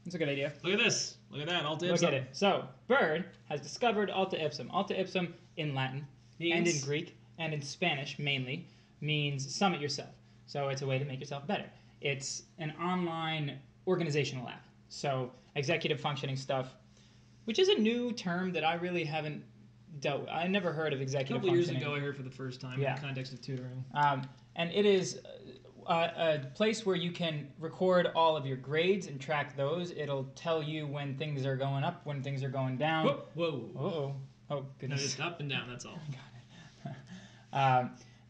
That's a good idea. Look at this. Look at that. Alta Look ipsum. at it. So, Bird has discovered alta ipsum. Alta ipsum in Latin and in Greek and in Spanish mainly means summit yourself. So it's a way to make yourself better. It's an online organizational app. So executive functioning stuff, which is a new term that I really haven't dealt with. I never heard of A executive couple years functioning. ago, I heard for the first time in the context of tutoring. And it is a place where you can record all of your grades and track those. It'll tell you when things are going up, when things are going down. Whoa, whoa. Uh-oh. Oh, No, goodness. just up and down, that's all.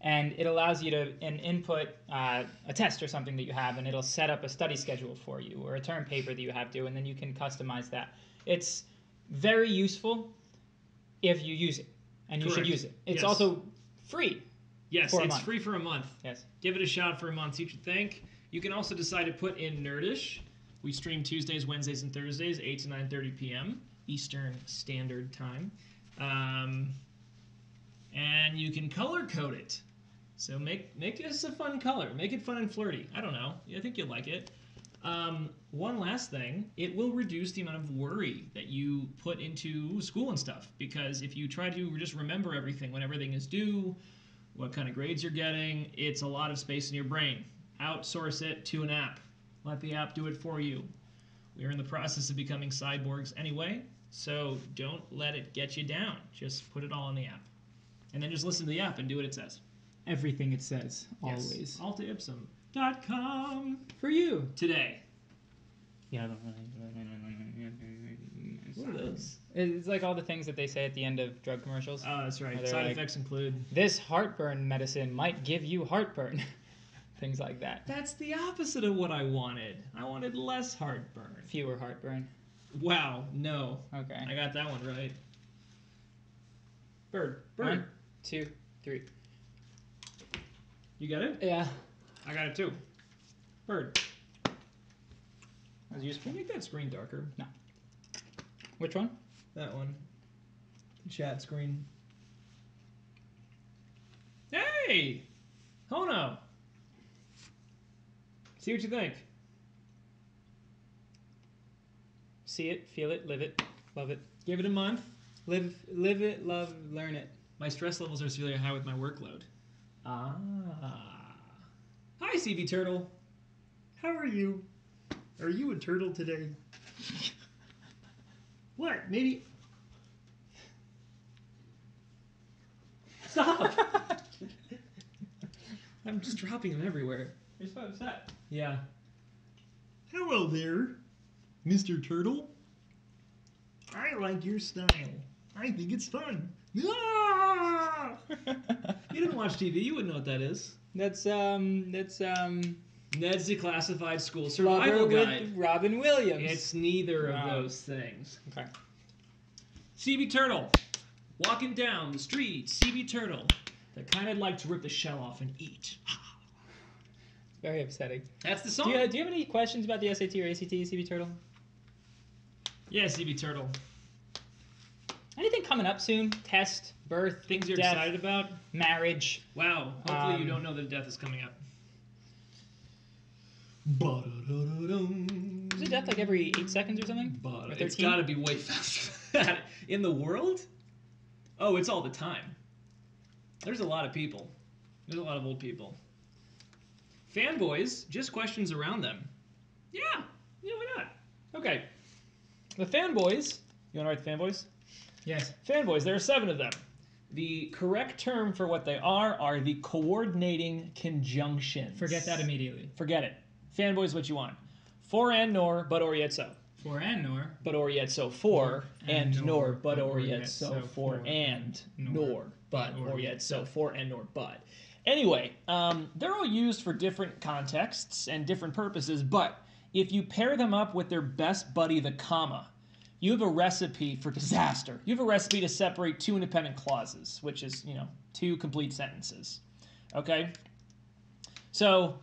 And it allows you to input a test or something that you have, and it'll set up a study schedule for you or a term paper that you have to, and then you can customize that. It's very useful if you use it, and you should Correct. use it. It's Yes. also free. Yes, For a it's month. free for a month. Yes. Give it a shot for a month, see what you think. You can also decide to put in Nerdish. We stream Tuesdays, Wednesdays, and Thursdays, 8 to 9:30 p.m. Eastern Standard Time. And you can color code it. So make this a fun color. Make it fun and flirty. I don't know. I think you'll like it. One last thing, it will reduce the amount of worry that you put into school and stuff. Because if you try to just remember everything when everything is due, what kind of grades you're getting, it's a lot of space in your brain. Outsource it to an app. Let the app do it for you. We are in the process of becoming cyborgs anyway, so don't let it get you down. Just put it all in the app. And then just listen to the app and do what it says. Everything it says, Yes. always. AltaIpsum.com For you. today. Yeah. What are those? It's like all the things that they say at the end of drug commercials. Oh, that's right. Are they Side like- effects include. This heartburn medicine might give you heartburn. Things like that. That's the opposite of what I wanted. I wanted less heartburn. Fewer heartburn. Wow, no. Okay. I got that one right. Bird. 1, 2, 3. You got it? Yeah. I got it too. Bird. That was useful. Can you make that screen darker? Which one? That one. Chat screen. Hey! Hono! See what you think. See it, feel it, live it, love it. Give it a month. Live it, love, learn it. My stress levels are severely high with my workload. Ah. Hi, CB Turtle. How are you? Are you a turtle today? What? Maybe. Stop! I'm just dropping them everywhere. You're so upset. Yeah. Hello there, Mr. Turtle. I like your style. I think it's fun. Ah! You didn't watch TV. You wouldn't know what that is. That's Ned's Declassified School Survival Lover Guide. with Robin Williams. It's neither of Wow. those things. Okay. CB Turtle. Walking down the street, CB Turtle. The kind I'd like to rip the shell off and eat. Very upsetting. That's the Do song. you have any questions about the SAT or ACT, CB Turtle? Yeah, CB Turtle. Anything coming up soon? Test, birth, Things you're death, excited about? marriage. Wow. Hopefully you don't know that death is coming up. Is it death like every 8 seconds or something? Or It's 13? got to be way faster than that. In the world? Oh, it's all the time. There's a lot of people. There's a lot of old people. Fanboys, just questions around them. Yeah, why not? Okay. The fanboys. You want to write the fanboys? Yes. Fanboys, there are 7 of them. The correct term for what they are the coordinating conjunctions. Forget that immediately. Forget it. Fanboys, what you want. For and nor, but or yet so. For and nor. But or yet so for, and nor, but or yet so for, and nor, but or yet so for, and nor, but. Anyway, they're all used for different contexts and different purposes, but if you pair them up with their best buddy, the comma, you have a recipe for disaster. You have a recipe to separate 2 independent clauses, which is, 2 complete sentences. Okay? So,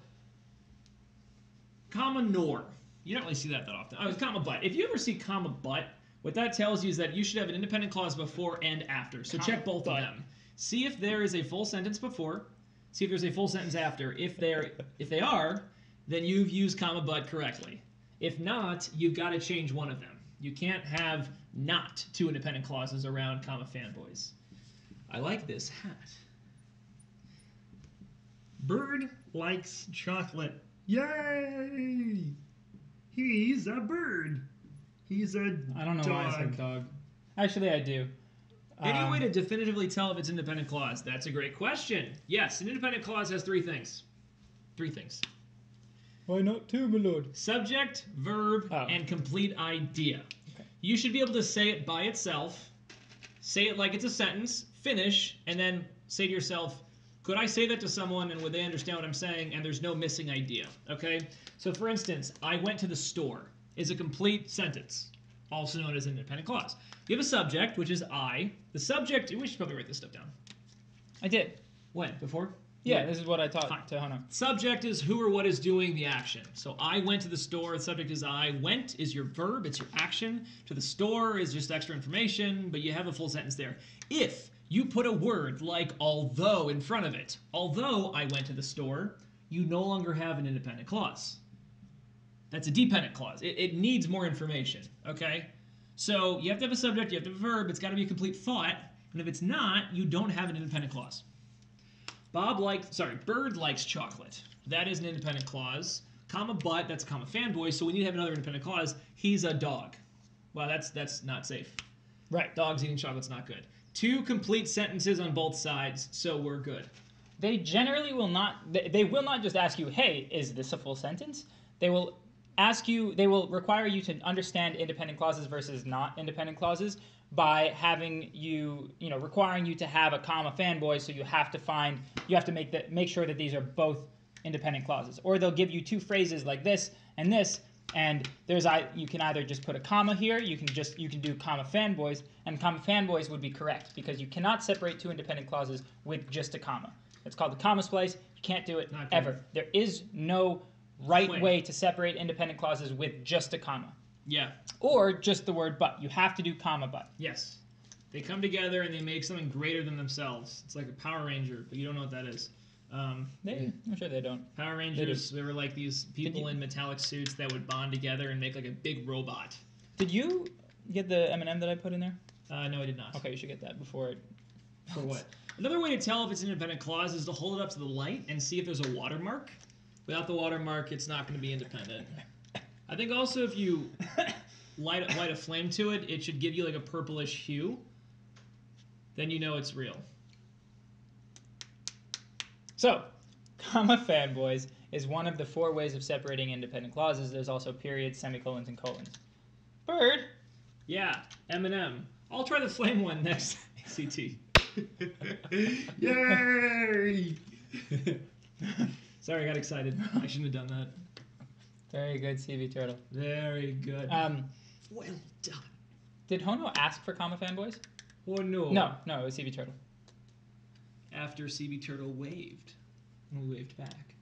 comma nor. You don't really see that often. Oh, it's comma but. If you ever see comma but, what that tells you is that you should have an independent clause before and after. So check both of them. See if there is a full sentence before. See if there's a full sentence after. If they are, then you've used comma but correctly. If not, you've got to change one of them. You can't have not 2 independent clauses around comma fanboys. I like this hat. Bird likes chocolate. Yay! He's a bird. He's a I don't know why I said dog. Actually, I do. Any way to definitively tell if it's independent clause? That's a great question. Yes, an independent clause has 3 things. Three things. Why not two, my lord? Subject, verb, and complete idea. Okay. You should be able to say it by itself, say it like it's a sentence, finish, and then say to yourself, could I say that to someone and would they understand what I'm saying? And there's no missing idea, okay? So for instance, I went to the store is a complete sentence, also known as an independent clause. You have a subject, which is I. The subject, we should probably write this stuff down. I did. When? Before? Yeah, this is what I taught Fine. to Hono. Subject is who or what is doing the action. So I went to the store. The subject is I. Went is your verb. It's your action. To the store is just extra information, but you have a full sentence there. If you put a word like although in front of it, although I went to the store, you no longer have an independent clause. That's a dependent clause. It needs more information, okay? So you have to have a subject, you have to have a verb, it's got to be a complete thought, and if it's not, you don't have an independent clause. Bird likes chocolate. That is an independent clause. Comma but, that's a comma fanboy, so we need to have another independent clause. He's a dog. Well, that's not safe. Right. Dogs eating chocolate's not good. Two complete sentences on both sides, so we're good. They generally will not. They will not just ask you, "Hey, is this a full sentence?" They will ask you. They will require you to understand independent clauses versus not independent clauses by having you, requiring you to have a comma fanboy. So you have to make sure that these are both independent clauses. Or they'll give you two phrases like this, and you can either just put a comma here. You can do comma fanboys, and comma fanboys would be correct because you cannot separate two independent clauses with just a comma. It's called the comma splice. You can't do it ever. There is no right way to separate independent clauses with just a comma. Yeah. Or just the word but. You have to do comma but. Yes. They come together and they make something greater than themselves. It's like a Power Ranger, but you don't know what that is. I'm sure they don't. Power Rangers, they were like these people in metallic suits that would bond together and make like a big robot. Did you get the M&M that I put in there? No, I did not. Okay, you should get that before it... For what? Another way to tell if it's an independent clause is to hold it up to the light and see if there's a watermark. Without the watermark, it's not going to be independent. I think also if you light a flame to it, it should give you like a purplish hue. Then you know it's real. So, comma fanboys is one of the 4 ways of separating independent clauses. There's also periods, semicolons, and colons. Bird? Yeah, M&M. I'll try the flame one next ACT. Yay! Sorry, I got excited. I shouldn't have done that. Very good, CB Turtle. Very good. Well done. Did Hono ask for comma fanboys? Oh no. No, it was CB Turtle. After CB Turtle waved, and we waved back.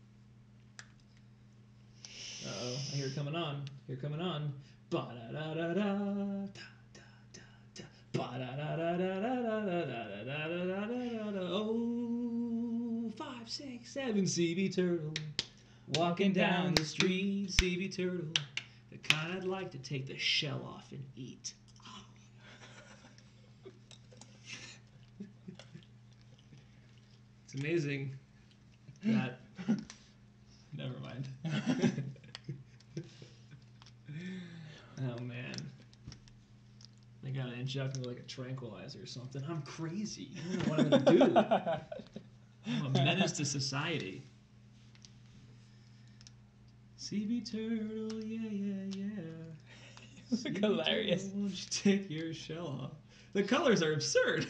Uh-oh, I hear it coming on. Here coming on. Ba-da-da-da-da, da-da-da-da, ba-da-da-da-da-da-da-da-da-da-da-da-da. Oh, 5, 6, 7, CB Turtle. Walking down the street, CB Turtle. The kind I'd like to take the shell off and eat. It's amazing that... Never mind. Oh, man. I gotta inject me like a tranquilizer or something. I'm crazy. I don't know what I'm gonna do. I'm a menace to society. CB Turtle, yeah. You look hilarious. Turtle, won't you take your shell off? The colors are absurd.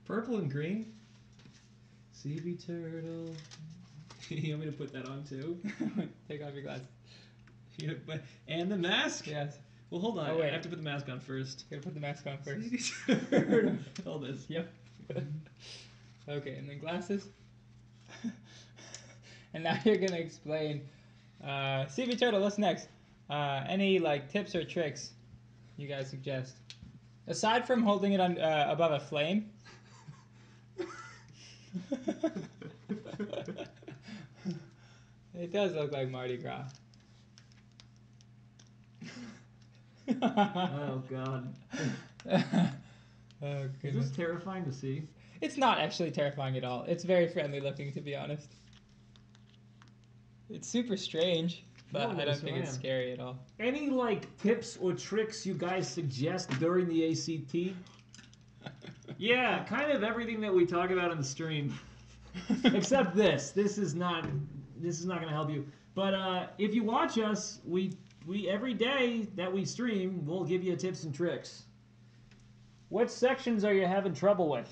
Purple and green. CB Turtle. You want me to put that on too? Take off your glasses. And the mask? Yes. Well, hold on. Oh, wait. I have to put the mask on first. Gotta put the mask on first. CB Turtle. Hold this. Yep. Okay, and then glasses. And now you're gonna explain. CB Turtle, what's next? Any tips or tricks you guys suggest? Aside from holding it on above a flame. It does look like Mardi Gras. Oh, God. Oh, Is this terrifying to see? It's not actually terrifying at all. It's very friendly looking, to be honest. It's super strange, but I don't think it's scary at all. Any tips or tricks you guys suggest during the ACT? Yeah, kind of everything that we talk about on the stream. Except this. This is not going to help you. But if you watch us, we every day that we stream, we'll give you tips and tricks. What sections are you having trouble with?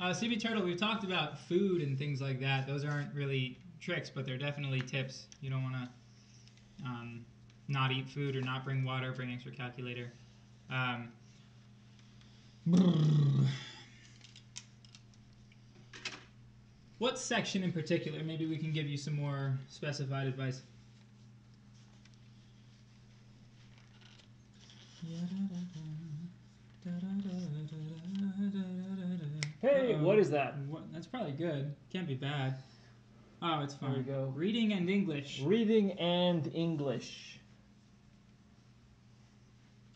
CB Turtle, we've talked about food and things like that. Those aren't really tricks, but they're definitely tips. You don't want to not eat food or not bring water, bring extra calculator. What section in particular? Maybe we can give you some more specified advice. Hey, what is that? That's probably good. Can't be bad. Oh, it's fine. There we go. Reading and English. Reading and English.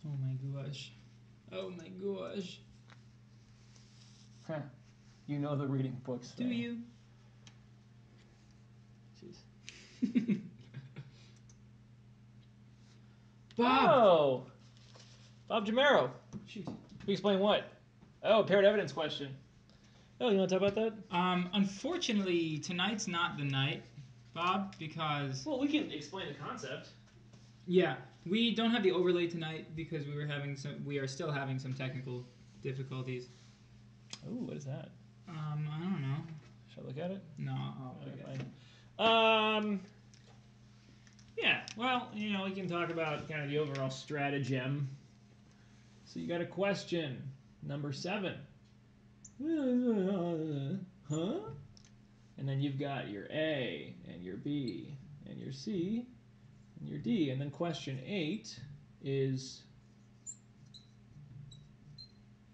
Oh my gosh. Oh my gosh. Huh. You know the reading books. Do you? Jeez. Bob! Oh! Bob Jamero. Shoot. We explain what? Oh, paired evidence question. Oh, you want to talk about that? Unfortunately, tonight's not the night, Bob, because... Well, we can explain the concept. Yeah, we don't have the overlay tonight because we are still having some technical difficulties. Oh, what is that? I don't know. Should I look at it? No, I'll Okay, look at it. fine. Yeah, well, we can talk about kind of the overall stratagem. So you got a question, number 7. Huh? And then you've got your A, and your B, and your C, and your D. And then question 8 is,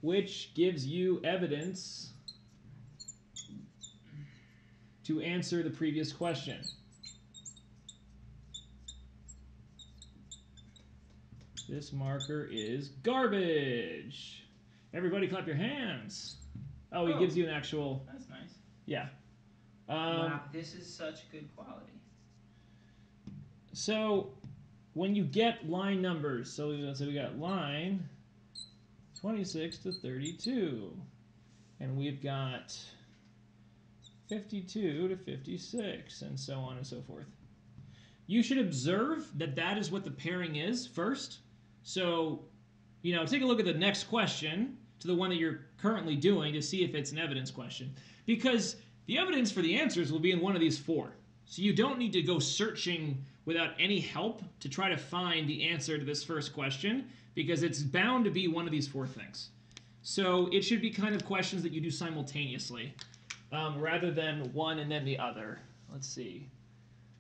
which gives you evidence to answer the previous question? This marker is garbage. Everybody clap your hands. Oh, he gives you an actual... That's nice. Yeah. Wow, this is such good quality. So, when you get line numbers, so we got line 26 to 32. And we've got 52 to 56, and so on and so forth. You should observe that that is what the pairing is first. So, take a look at the next question to the one that you're currently doing to see if it's an evidence question. Because the evidence for the answers will be in one of these 4. So you don't need to go searching without any help to try to find the answer to this first question, because it's bound to be one of these 4 things. So it should be kind of questions that you do simultaneously, rather than one and then the other. Let's see.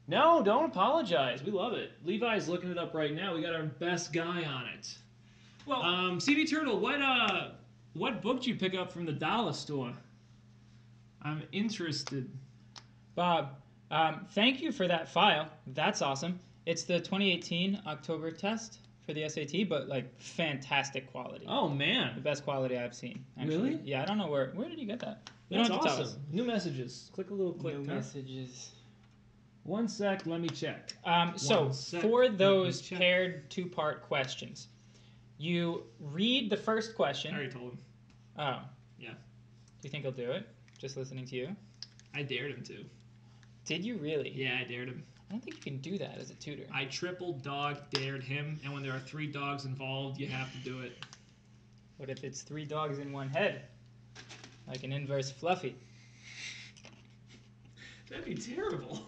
No, don't apologize. We love it. Levi's looking it up right now. We got our best guy on it. Well, CB Turtle, what book did you pick up from the dollar store? I'm interested. Bob, thank you for that file. That's awesome. It's the 2018 October test for the SAT, but fantastic quality. Oh man, The best quality I've seen. Actually. Really? Yeah, I don't know where did you get that? You that's don't have to tell awesome. New messages. Click a little click. New huh? messages. 1 sec. Let me check. So One sec. for Let me those check. paired 2-part questions, you read the first I question. already told him. Oh. Yeah. Do you think he'll do it? Just listening to you? I dared him to. Did you really? Yeah, I dared him. I don't think you can do that as a tutor. I triple dog dared him, and when there are 3 dogs involved, you have to do it. What if it's 3 dogs in one head? Like an inverse Fluffy. That'd be terrible.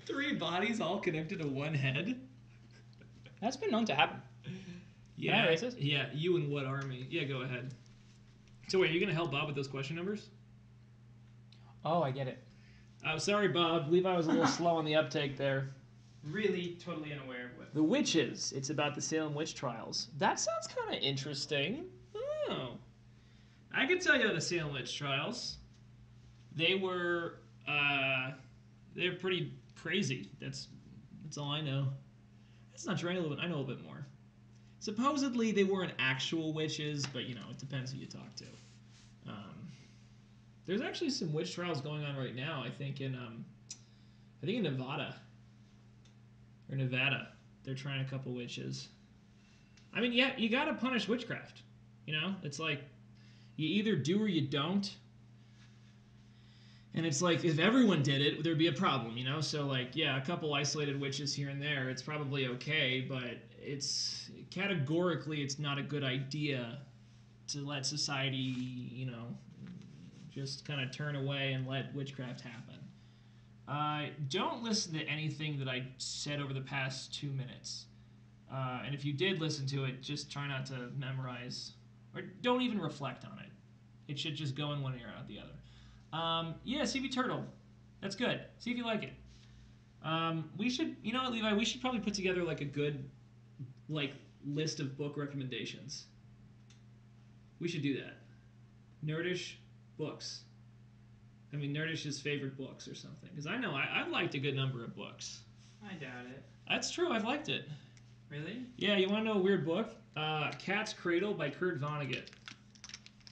3 bodies all connected to one head. That's been known to happen. Yeah. Can I erase this? Yeah. You and what army? Yeah, go ahead. So wait, are you gonna help Bob with those question numbers? Oh, I get it. Sorry, Bob. Levi was a little slow on the uptake there. Really totally unaware of what. The witches. It's about the Salem witch trials. That sounds kind of interesting. Oh. I can tell you the Salem witch trials. They're pretty crazy. That's all I know. That's not true. I know a little bit more. Supposedly they weren't actual witches, but it depends who you talk to. There's actually some witch trials going on right now. I think in Nevada. Or Nevada, they're trying a couple witches. I mean, yeah, you gotta punish witchcraft. It's like you either do or you don't. And it's like, if everyone did it, there'd be a problem, you know? So, like, yeah, a couple isolated witches here and there, it's probably okay, but it's categorically, it's not a good idea to let society, you know, just kind of turn away and let witchcraft happen. Don't listen to anything that I said over the past 2 minutes. And if you did listen to it, just try not to memorize, or don't even reflect on it. It should just go in one ear out the other. Yeah, CB Turtle. That's good. See if you like it. We should, you know what, Levi, we should probably put together like a good, like, list of book recommendations. We should do that. Nerdish books. I mean, Nerdish's favorite books or something. Because I know I've liked a good number of books. I doubt it. That's true. I've liked it. Really? Yeah, you want to know a weird book? Cat's Cradle by Kurt Vonnegut.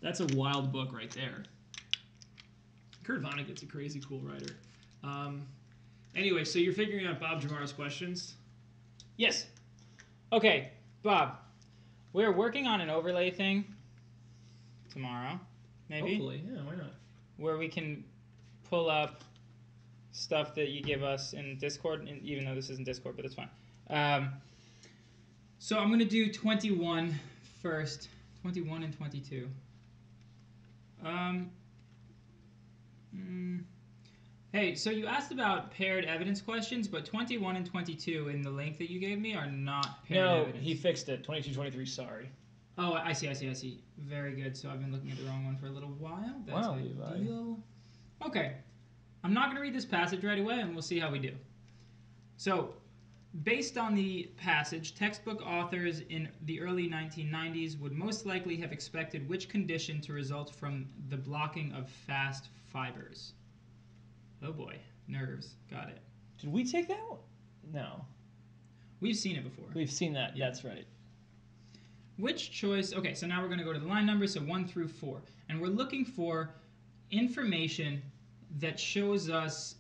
That's a wild book right there. Kurt Vonnegut's a crazy cool writer. Anyway, so you're figuring out Bob Jamaro's questions? Yes. Okay, Bob. We're working on an overlay thing tomorrow, maybe. Hopefully, yeah, why not? Where we can pull up stuff that you give us in Discord, even though this isn't Discord, but it's fine. So I'm going to do 21 first. 21 and 22. Hey, so you asked about paired evidence questions, but 21 and 22 in the link that you gave me are not paired evidence. No, he fixed it. 22, 23, sorry. Oh, I see. Very good. So I've been looking at the wrong one for a little while. That's ideal. Okay. I'm not going to read this passage right away, and we'll see how we do. So, based on the passage, textbook authors in the early 1990s would most likely have expected which condition to result from the blocking of fast fibers? Oh boy, nerves. Got it. Did we take that one? No. We've seen it before. We've seen that. Yeah. That's right. Which choice? Okay, so now we're going to go to the line numbers, so 1 through 4. And we're looking for information that shows us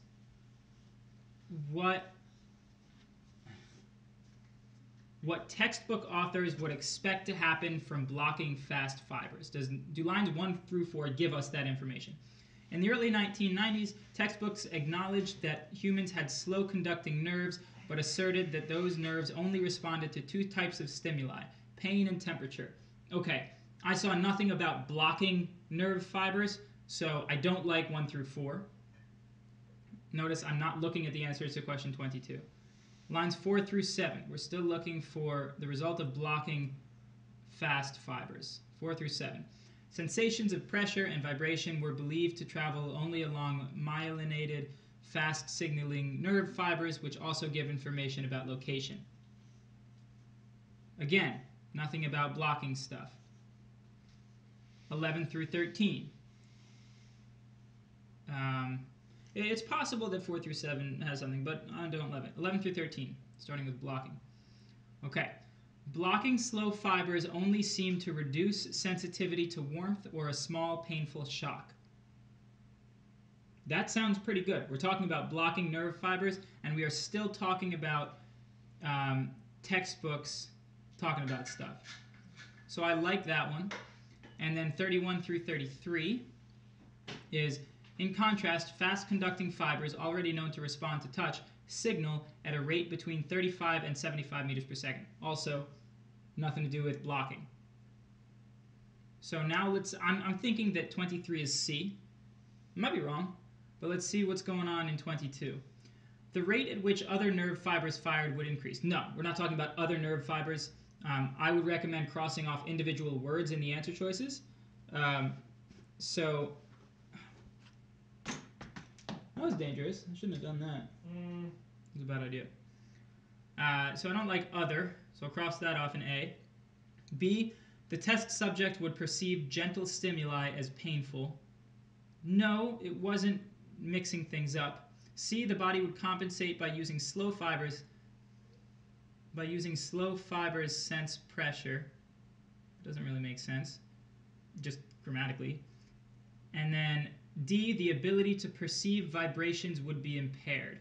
what textbook authors would expect to happen from blocking fast fibers. Do lines 1 through 4 give us that information? In the early 1990s, textbooks acknowledged that humans had slow conducting nerves, but asserted that those nerves only responded to 2 types of stimuli, pain and temperature. Okay, I saw nothing about blocking nerve fibers, so I don't like 1 through 4. Notice I'm not looking at the answers to question 22. Lines 4 through 7, we're still looking for the result of blocking fast fibers. 4 through 7. Sensations of pressure and vibration were believed to travel only along myelinated, fast signaling nerve fibers, which also give information about location. Again, nothing about blocking stuff. 11 through 13. It's possible that 4 through 7 has something, but I don't love it. 11 through 13, starting with blocking. Okay. Blocking slow fibers only seem to reduce sensitivity to warmth or a small painful shock. That sounds pretty good. We're talking about blocking nerve fibers, and we are still talking about textbooks talking about stuff. So I like that one. And then 31 through 33 is, in contrast, fast conducting fibers already known to respond to touch signal at a rate between 35 and 75 meters per second. Also, nothing to do with blocking. So now I'm thinking that 23 is C. I might be wrong, but let's see what's going on in 22. The rate at which other nerve fibers fired would increase. No, we're not talking about other nerve fibers. I would recommend crossing off individual words in the answer choices. So that was dangerous. I shouldn't have done that. It was a bad idea. So I don't like other, so I'll cross that off in A. B, the test subject would perceive gentle stimuli as painful. No, it wasn't mixing things up. C, the body would compensate by using slow fibers. Sense pressure. Doesn't really make sense, just grammatically. And then D, the ability to perceive vibrations would be impaired.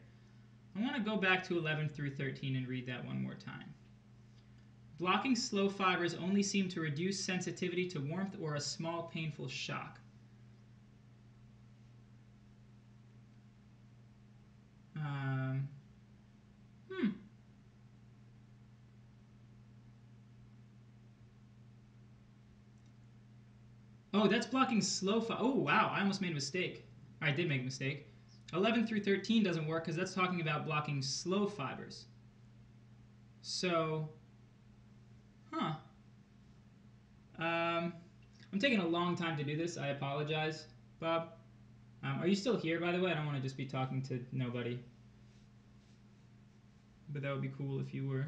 I want to go back to 11 through 13 and read that one more time. Blocking slow fibers only seem to reduce sensitivity to warmth or a small painful shock. Oh, that's blocking slow fibers. Oh, wow, I almost made a mistake. I did make a mistake. 11 through 13 doesn't work because that's talking about blocking slow fibers. So, I'm taking a long time to do this. I apologize, Bob. Are you still here, by the way? I don't want to just be talking to nobody. But that would be cool if you were.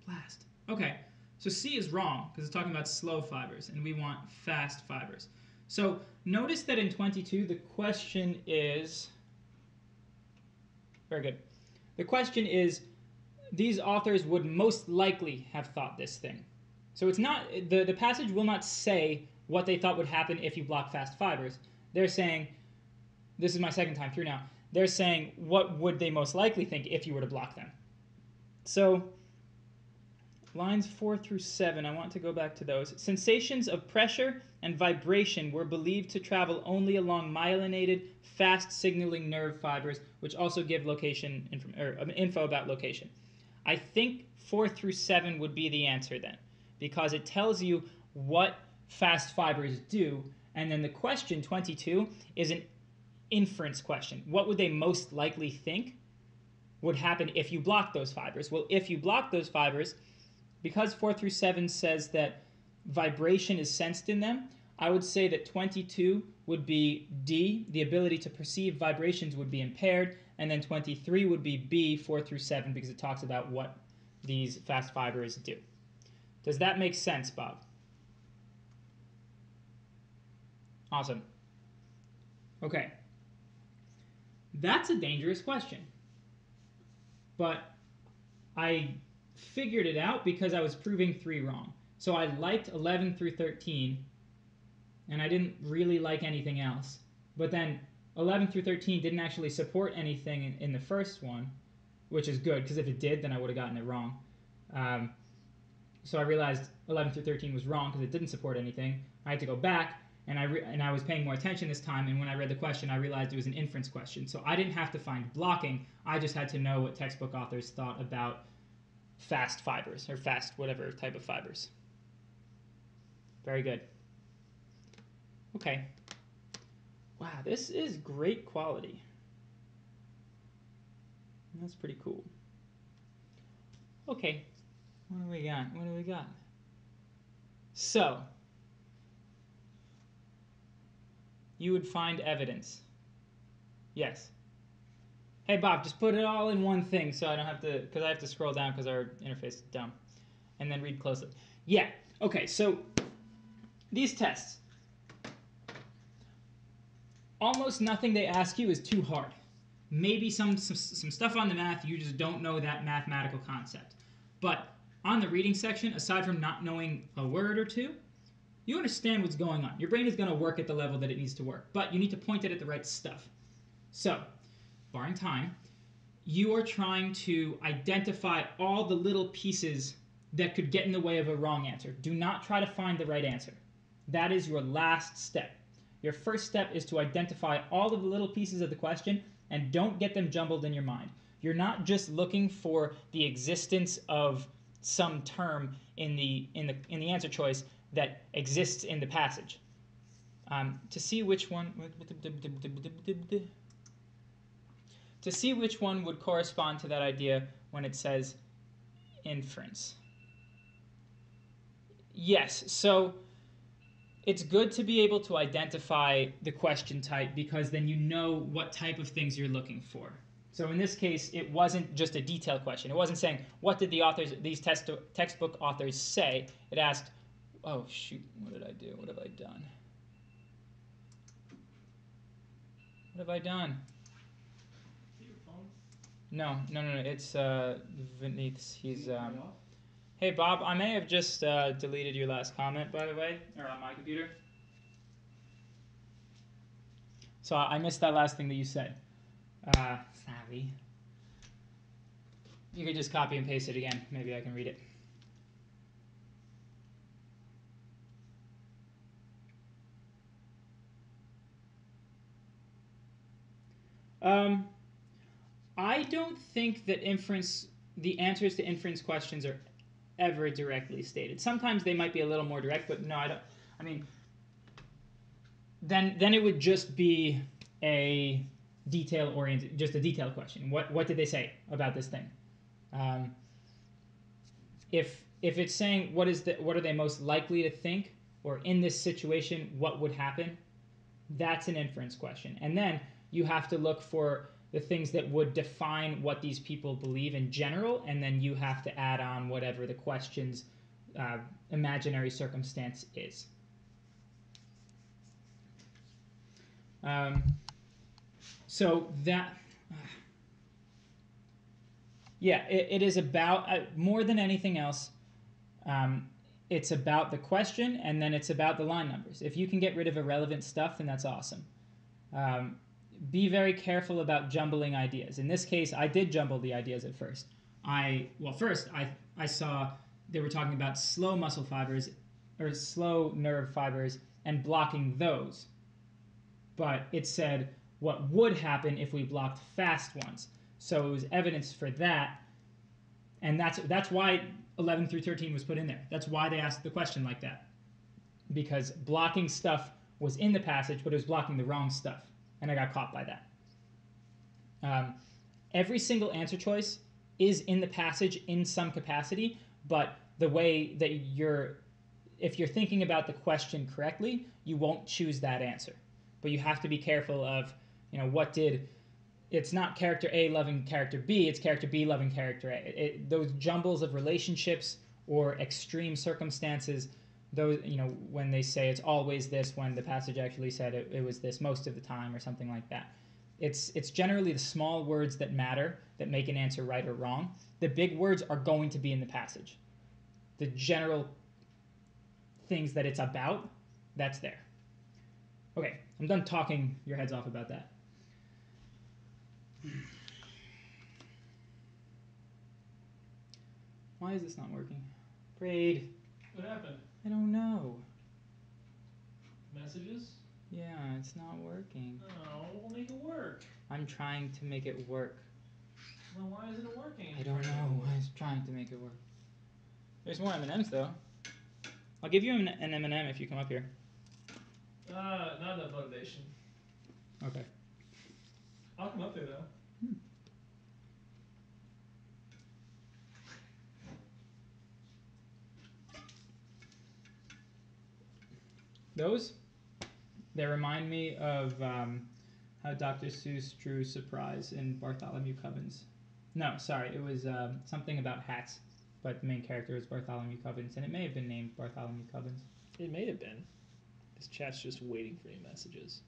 Blast. Okay, so C is wrong because it's talking about slow fibers, and we want fast fibers. So notice that in 22, the question is... Very good. The question is, these authors would most likely have thought this thing. So it's not, the passage will not say what they thought would happen if you block fast fibers. They're saying, this is my second time through now, they're saying what would they most likely think if you were to block them. So lines 4 through 7, I want to go back to those. Sensations of pressure and vibration were believed to travel only along myelinated, fast signaling nerve fibers, which also give location info about location. I think 4 through 7 would be the answer then, because it tells you what fast fibers do, and then the question 22 is an inference question. What would they most likely think would happen if you block those fibers? Well, if you block those fibers, because 4 through 7 says that vibration is sensed in them, I would say that 22 would be D, the ability to perceive vibrations would be impaired, and then 23 would be B, 4 through 7, because it talks about what these fast fibers do. Does that make sense, Bob? Awesome. Okay. That's a dangerous question. But I figured it out because I was proving 3 wrong. So I liked 11 through 13, and I didn't really like anything else. But then 11 through 13 didn't actually support anything in the first one, which is good, because if it did, then I would have gotten it wrong. So I realized 11 through 13 was wrong because it didn't support anything. I had to go back, and I was paying more attention this time, and when I read the question, I realized it was an inference question. So I didn't have to find blocking. I just had to know what textbook authors thought about fast fibers, or fast whatever type of fibers. Very good. Okay. Wow, this is great quality. That's pretty cool. Okay, what do we got? What do we got? So, you would find evidence. Yes. Hey Bob, just put it all in one thing so I don't have to, because I have to scroll down because our interface is dumb. And then read closely. Yeah, okay, so these tests. Almost nothing they ask you is too hard. Maybe some stuff on the math, you just don't know that mathematical concept. But on the reading section, aside from not knowing a word or two, you understand what's going on. Your brain is going to work at the level that it needs to work, but you need to point it at the right stuff. So, barring time, you are trying to identify all the little pieces that could get in the way of a wrong answer. Do not try to find the right answer. That is your last step. Your first step is to identify all of the little pieces of the question and don't get them jumbled in your mind. You're not just looking for the existence of some term in the answer choice that exists in the passage. To see which one would correspond to that idea when it says inference. Yes, so it's good to be able to identify the question type because then you know what type of things you're looking for. So in this case, it wasn't just a detailed question. It wasn't saying, what did the authors, these textbook authors say? It asked, oh shoot, what did I do? What have I done? What have I done? Your phone? No, it's Vinith's. He's, hey Bob, I may have just deleted your last comment, by the way, or on my computer. So I missed that last thing that you said. Sorry. You could just copy and paste it again. Maybe I can read it. I don't think that the answers to inference questions are ever directly stated. Sometimes they might be a little more direct, but no, I don't. I mean, then it would just be a detail-oriented, just a detail question. What did they say about this thing? If it's saying what are they most likely to think, or in this situation what would happen, that's an inference question. And then you have to look for the things that would define what these people believe in general, and then you have to add on whatever the question's imaginary circumstance is. So that, yeah, it is about, more than anything else, it's about the question, and then it's about the line numbers. If you can get rid of irrelevant stuff, then that's awesome. Be very careful about jumbling ideas. In this case, I did jumble the ideas at first. First I saw they were talking about slow muscle fibers, or slow nerve fibers, and blocking those. But it said what would happen if we blocked fast ones. So it was evidence for that, and that's why 11 through 13 was put in there. That's why they asked the question like that, because blocking stuff was in the passage, but it was blocking the wrong stuff, and I got caught by that. Every single answer choice is in the passage in some capacity, but the way that if you're thinking about the question correctly, you won't choose that answer. But you have to be careful of, it's not character A loving character B, it's character B loving character A. Those jumbles of relationships or extreme circumstances, those, when they say it's always this, when the passage actually said it was this most of the time or something like that. It's generally the small words that matter that make an answer right or wrong. The big words are going to be in the passage. The general things that it's about, that's there. Okay, I'm done talking your heads off about that. Why is this not working? Braid. What happened? I don't know. Messages? Yeah, it's not working. Oh, we'll make it work. I'm trying to make it work. Well, why isn't it working? I don't know. I was trying to make it work. There's more M&Ms though. I'll give you an M&M if you come up here. Not enough motivation. Okay. I'll come up there though. Those, they remind me of how Dr. Seuss drew surprise in Bartholomew Cubbins. No, sorry, it was something about hats, but the main character was Bartholomew Cubbins, and it may have been named Bartholomew Cubbins. It may have been. This chat's just waiting for any messages.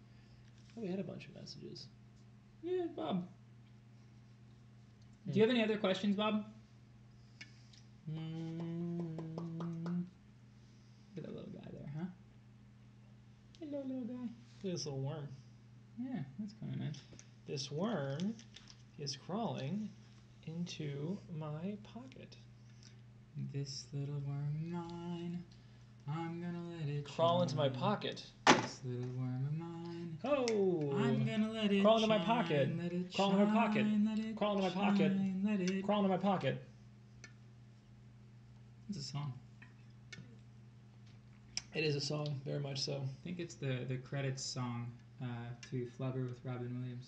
Oh, we had a bunch of messages. Yeah, Bob. Do you have any other questions, Bob? Look at that little guy there, huh? Hello, little guy. Look at this little worm. Yeah, that's kind of nice. This worm is crawling into my pocket. This little worm of mine, I'm gonna let it Crawl into my shine. pocket. This little worm of mine, Oh! I'm gonna let it Crawl into my shine, pocket. let it Crawl into my shine, pocket. let it Crawl into my pocket. shine, let it... Crawl into my pocket. It's a song. It is a song, very much so. I think it's the credits song to Flubber with Robin Williams.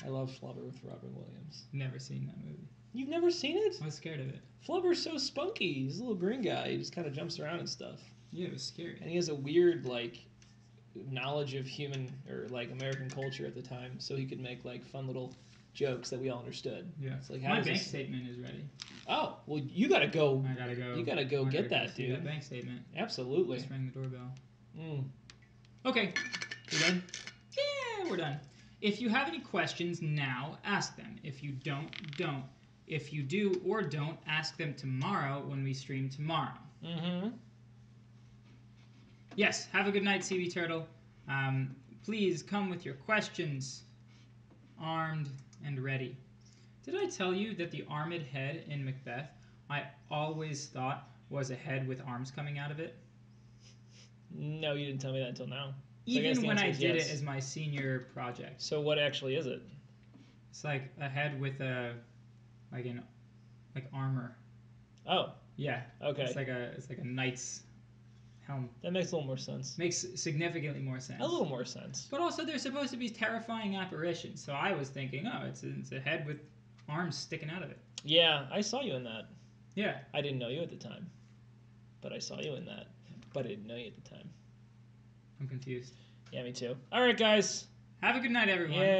I love Flubber with Robin Williams. Never seen that movie. You've never seen it? I was scared of it. Flubber's so spunky. He's a little green guy. He just kind of jumps around and stuff. Yeah, it was scary. And he has a weird, knowledge of human or, American culture at the time, so he could make, fun little jokes that we all understood. Yeah. It's like, how My does bank this... statement is ready. Oh, well, you gotta go. I gotta go. You gotta go I get gotta that, see dude. That bank statement. Absolutely. Just rang the doorbell. Mm. Okay. You done? Yeah, we're done. If you have any questions now, ask them. If you don't. If you do or don't, ask them tomorrow when we stream tomorrow. Mm-hmm. Yes, have a good night, CB Turtle. Please come with your questions, armed and ready. Did I tell you that the armored head in Macbeth, I always thought was a head with arms coming out of it? No, you didn't tell me that until now. So Even the when answer I is did yes. it as my senior project. So what actually is it? It's like a head with a like armor. Oh, Yeah. okay. It's like a knight's helm. That makes a little more sense. Makes significantly more sense. A little more sense. But also, they're supposed to be terrifying apparitions. So I was thinking, oh, it's a head with arms sticking out of it. Yeah, I saw you in that. Yeah. I didn't know you at the time, but I saw you in that. But I didn't know you at the time. I'm confused. Yeah, me too. All right, guys. Have a good night, everyone. Yeah.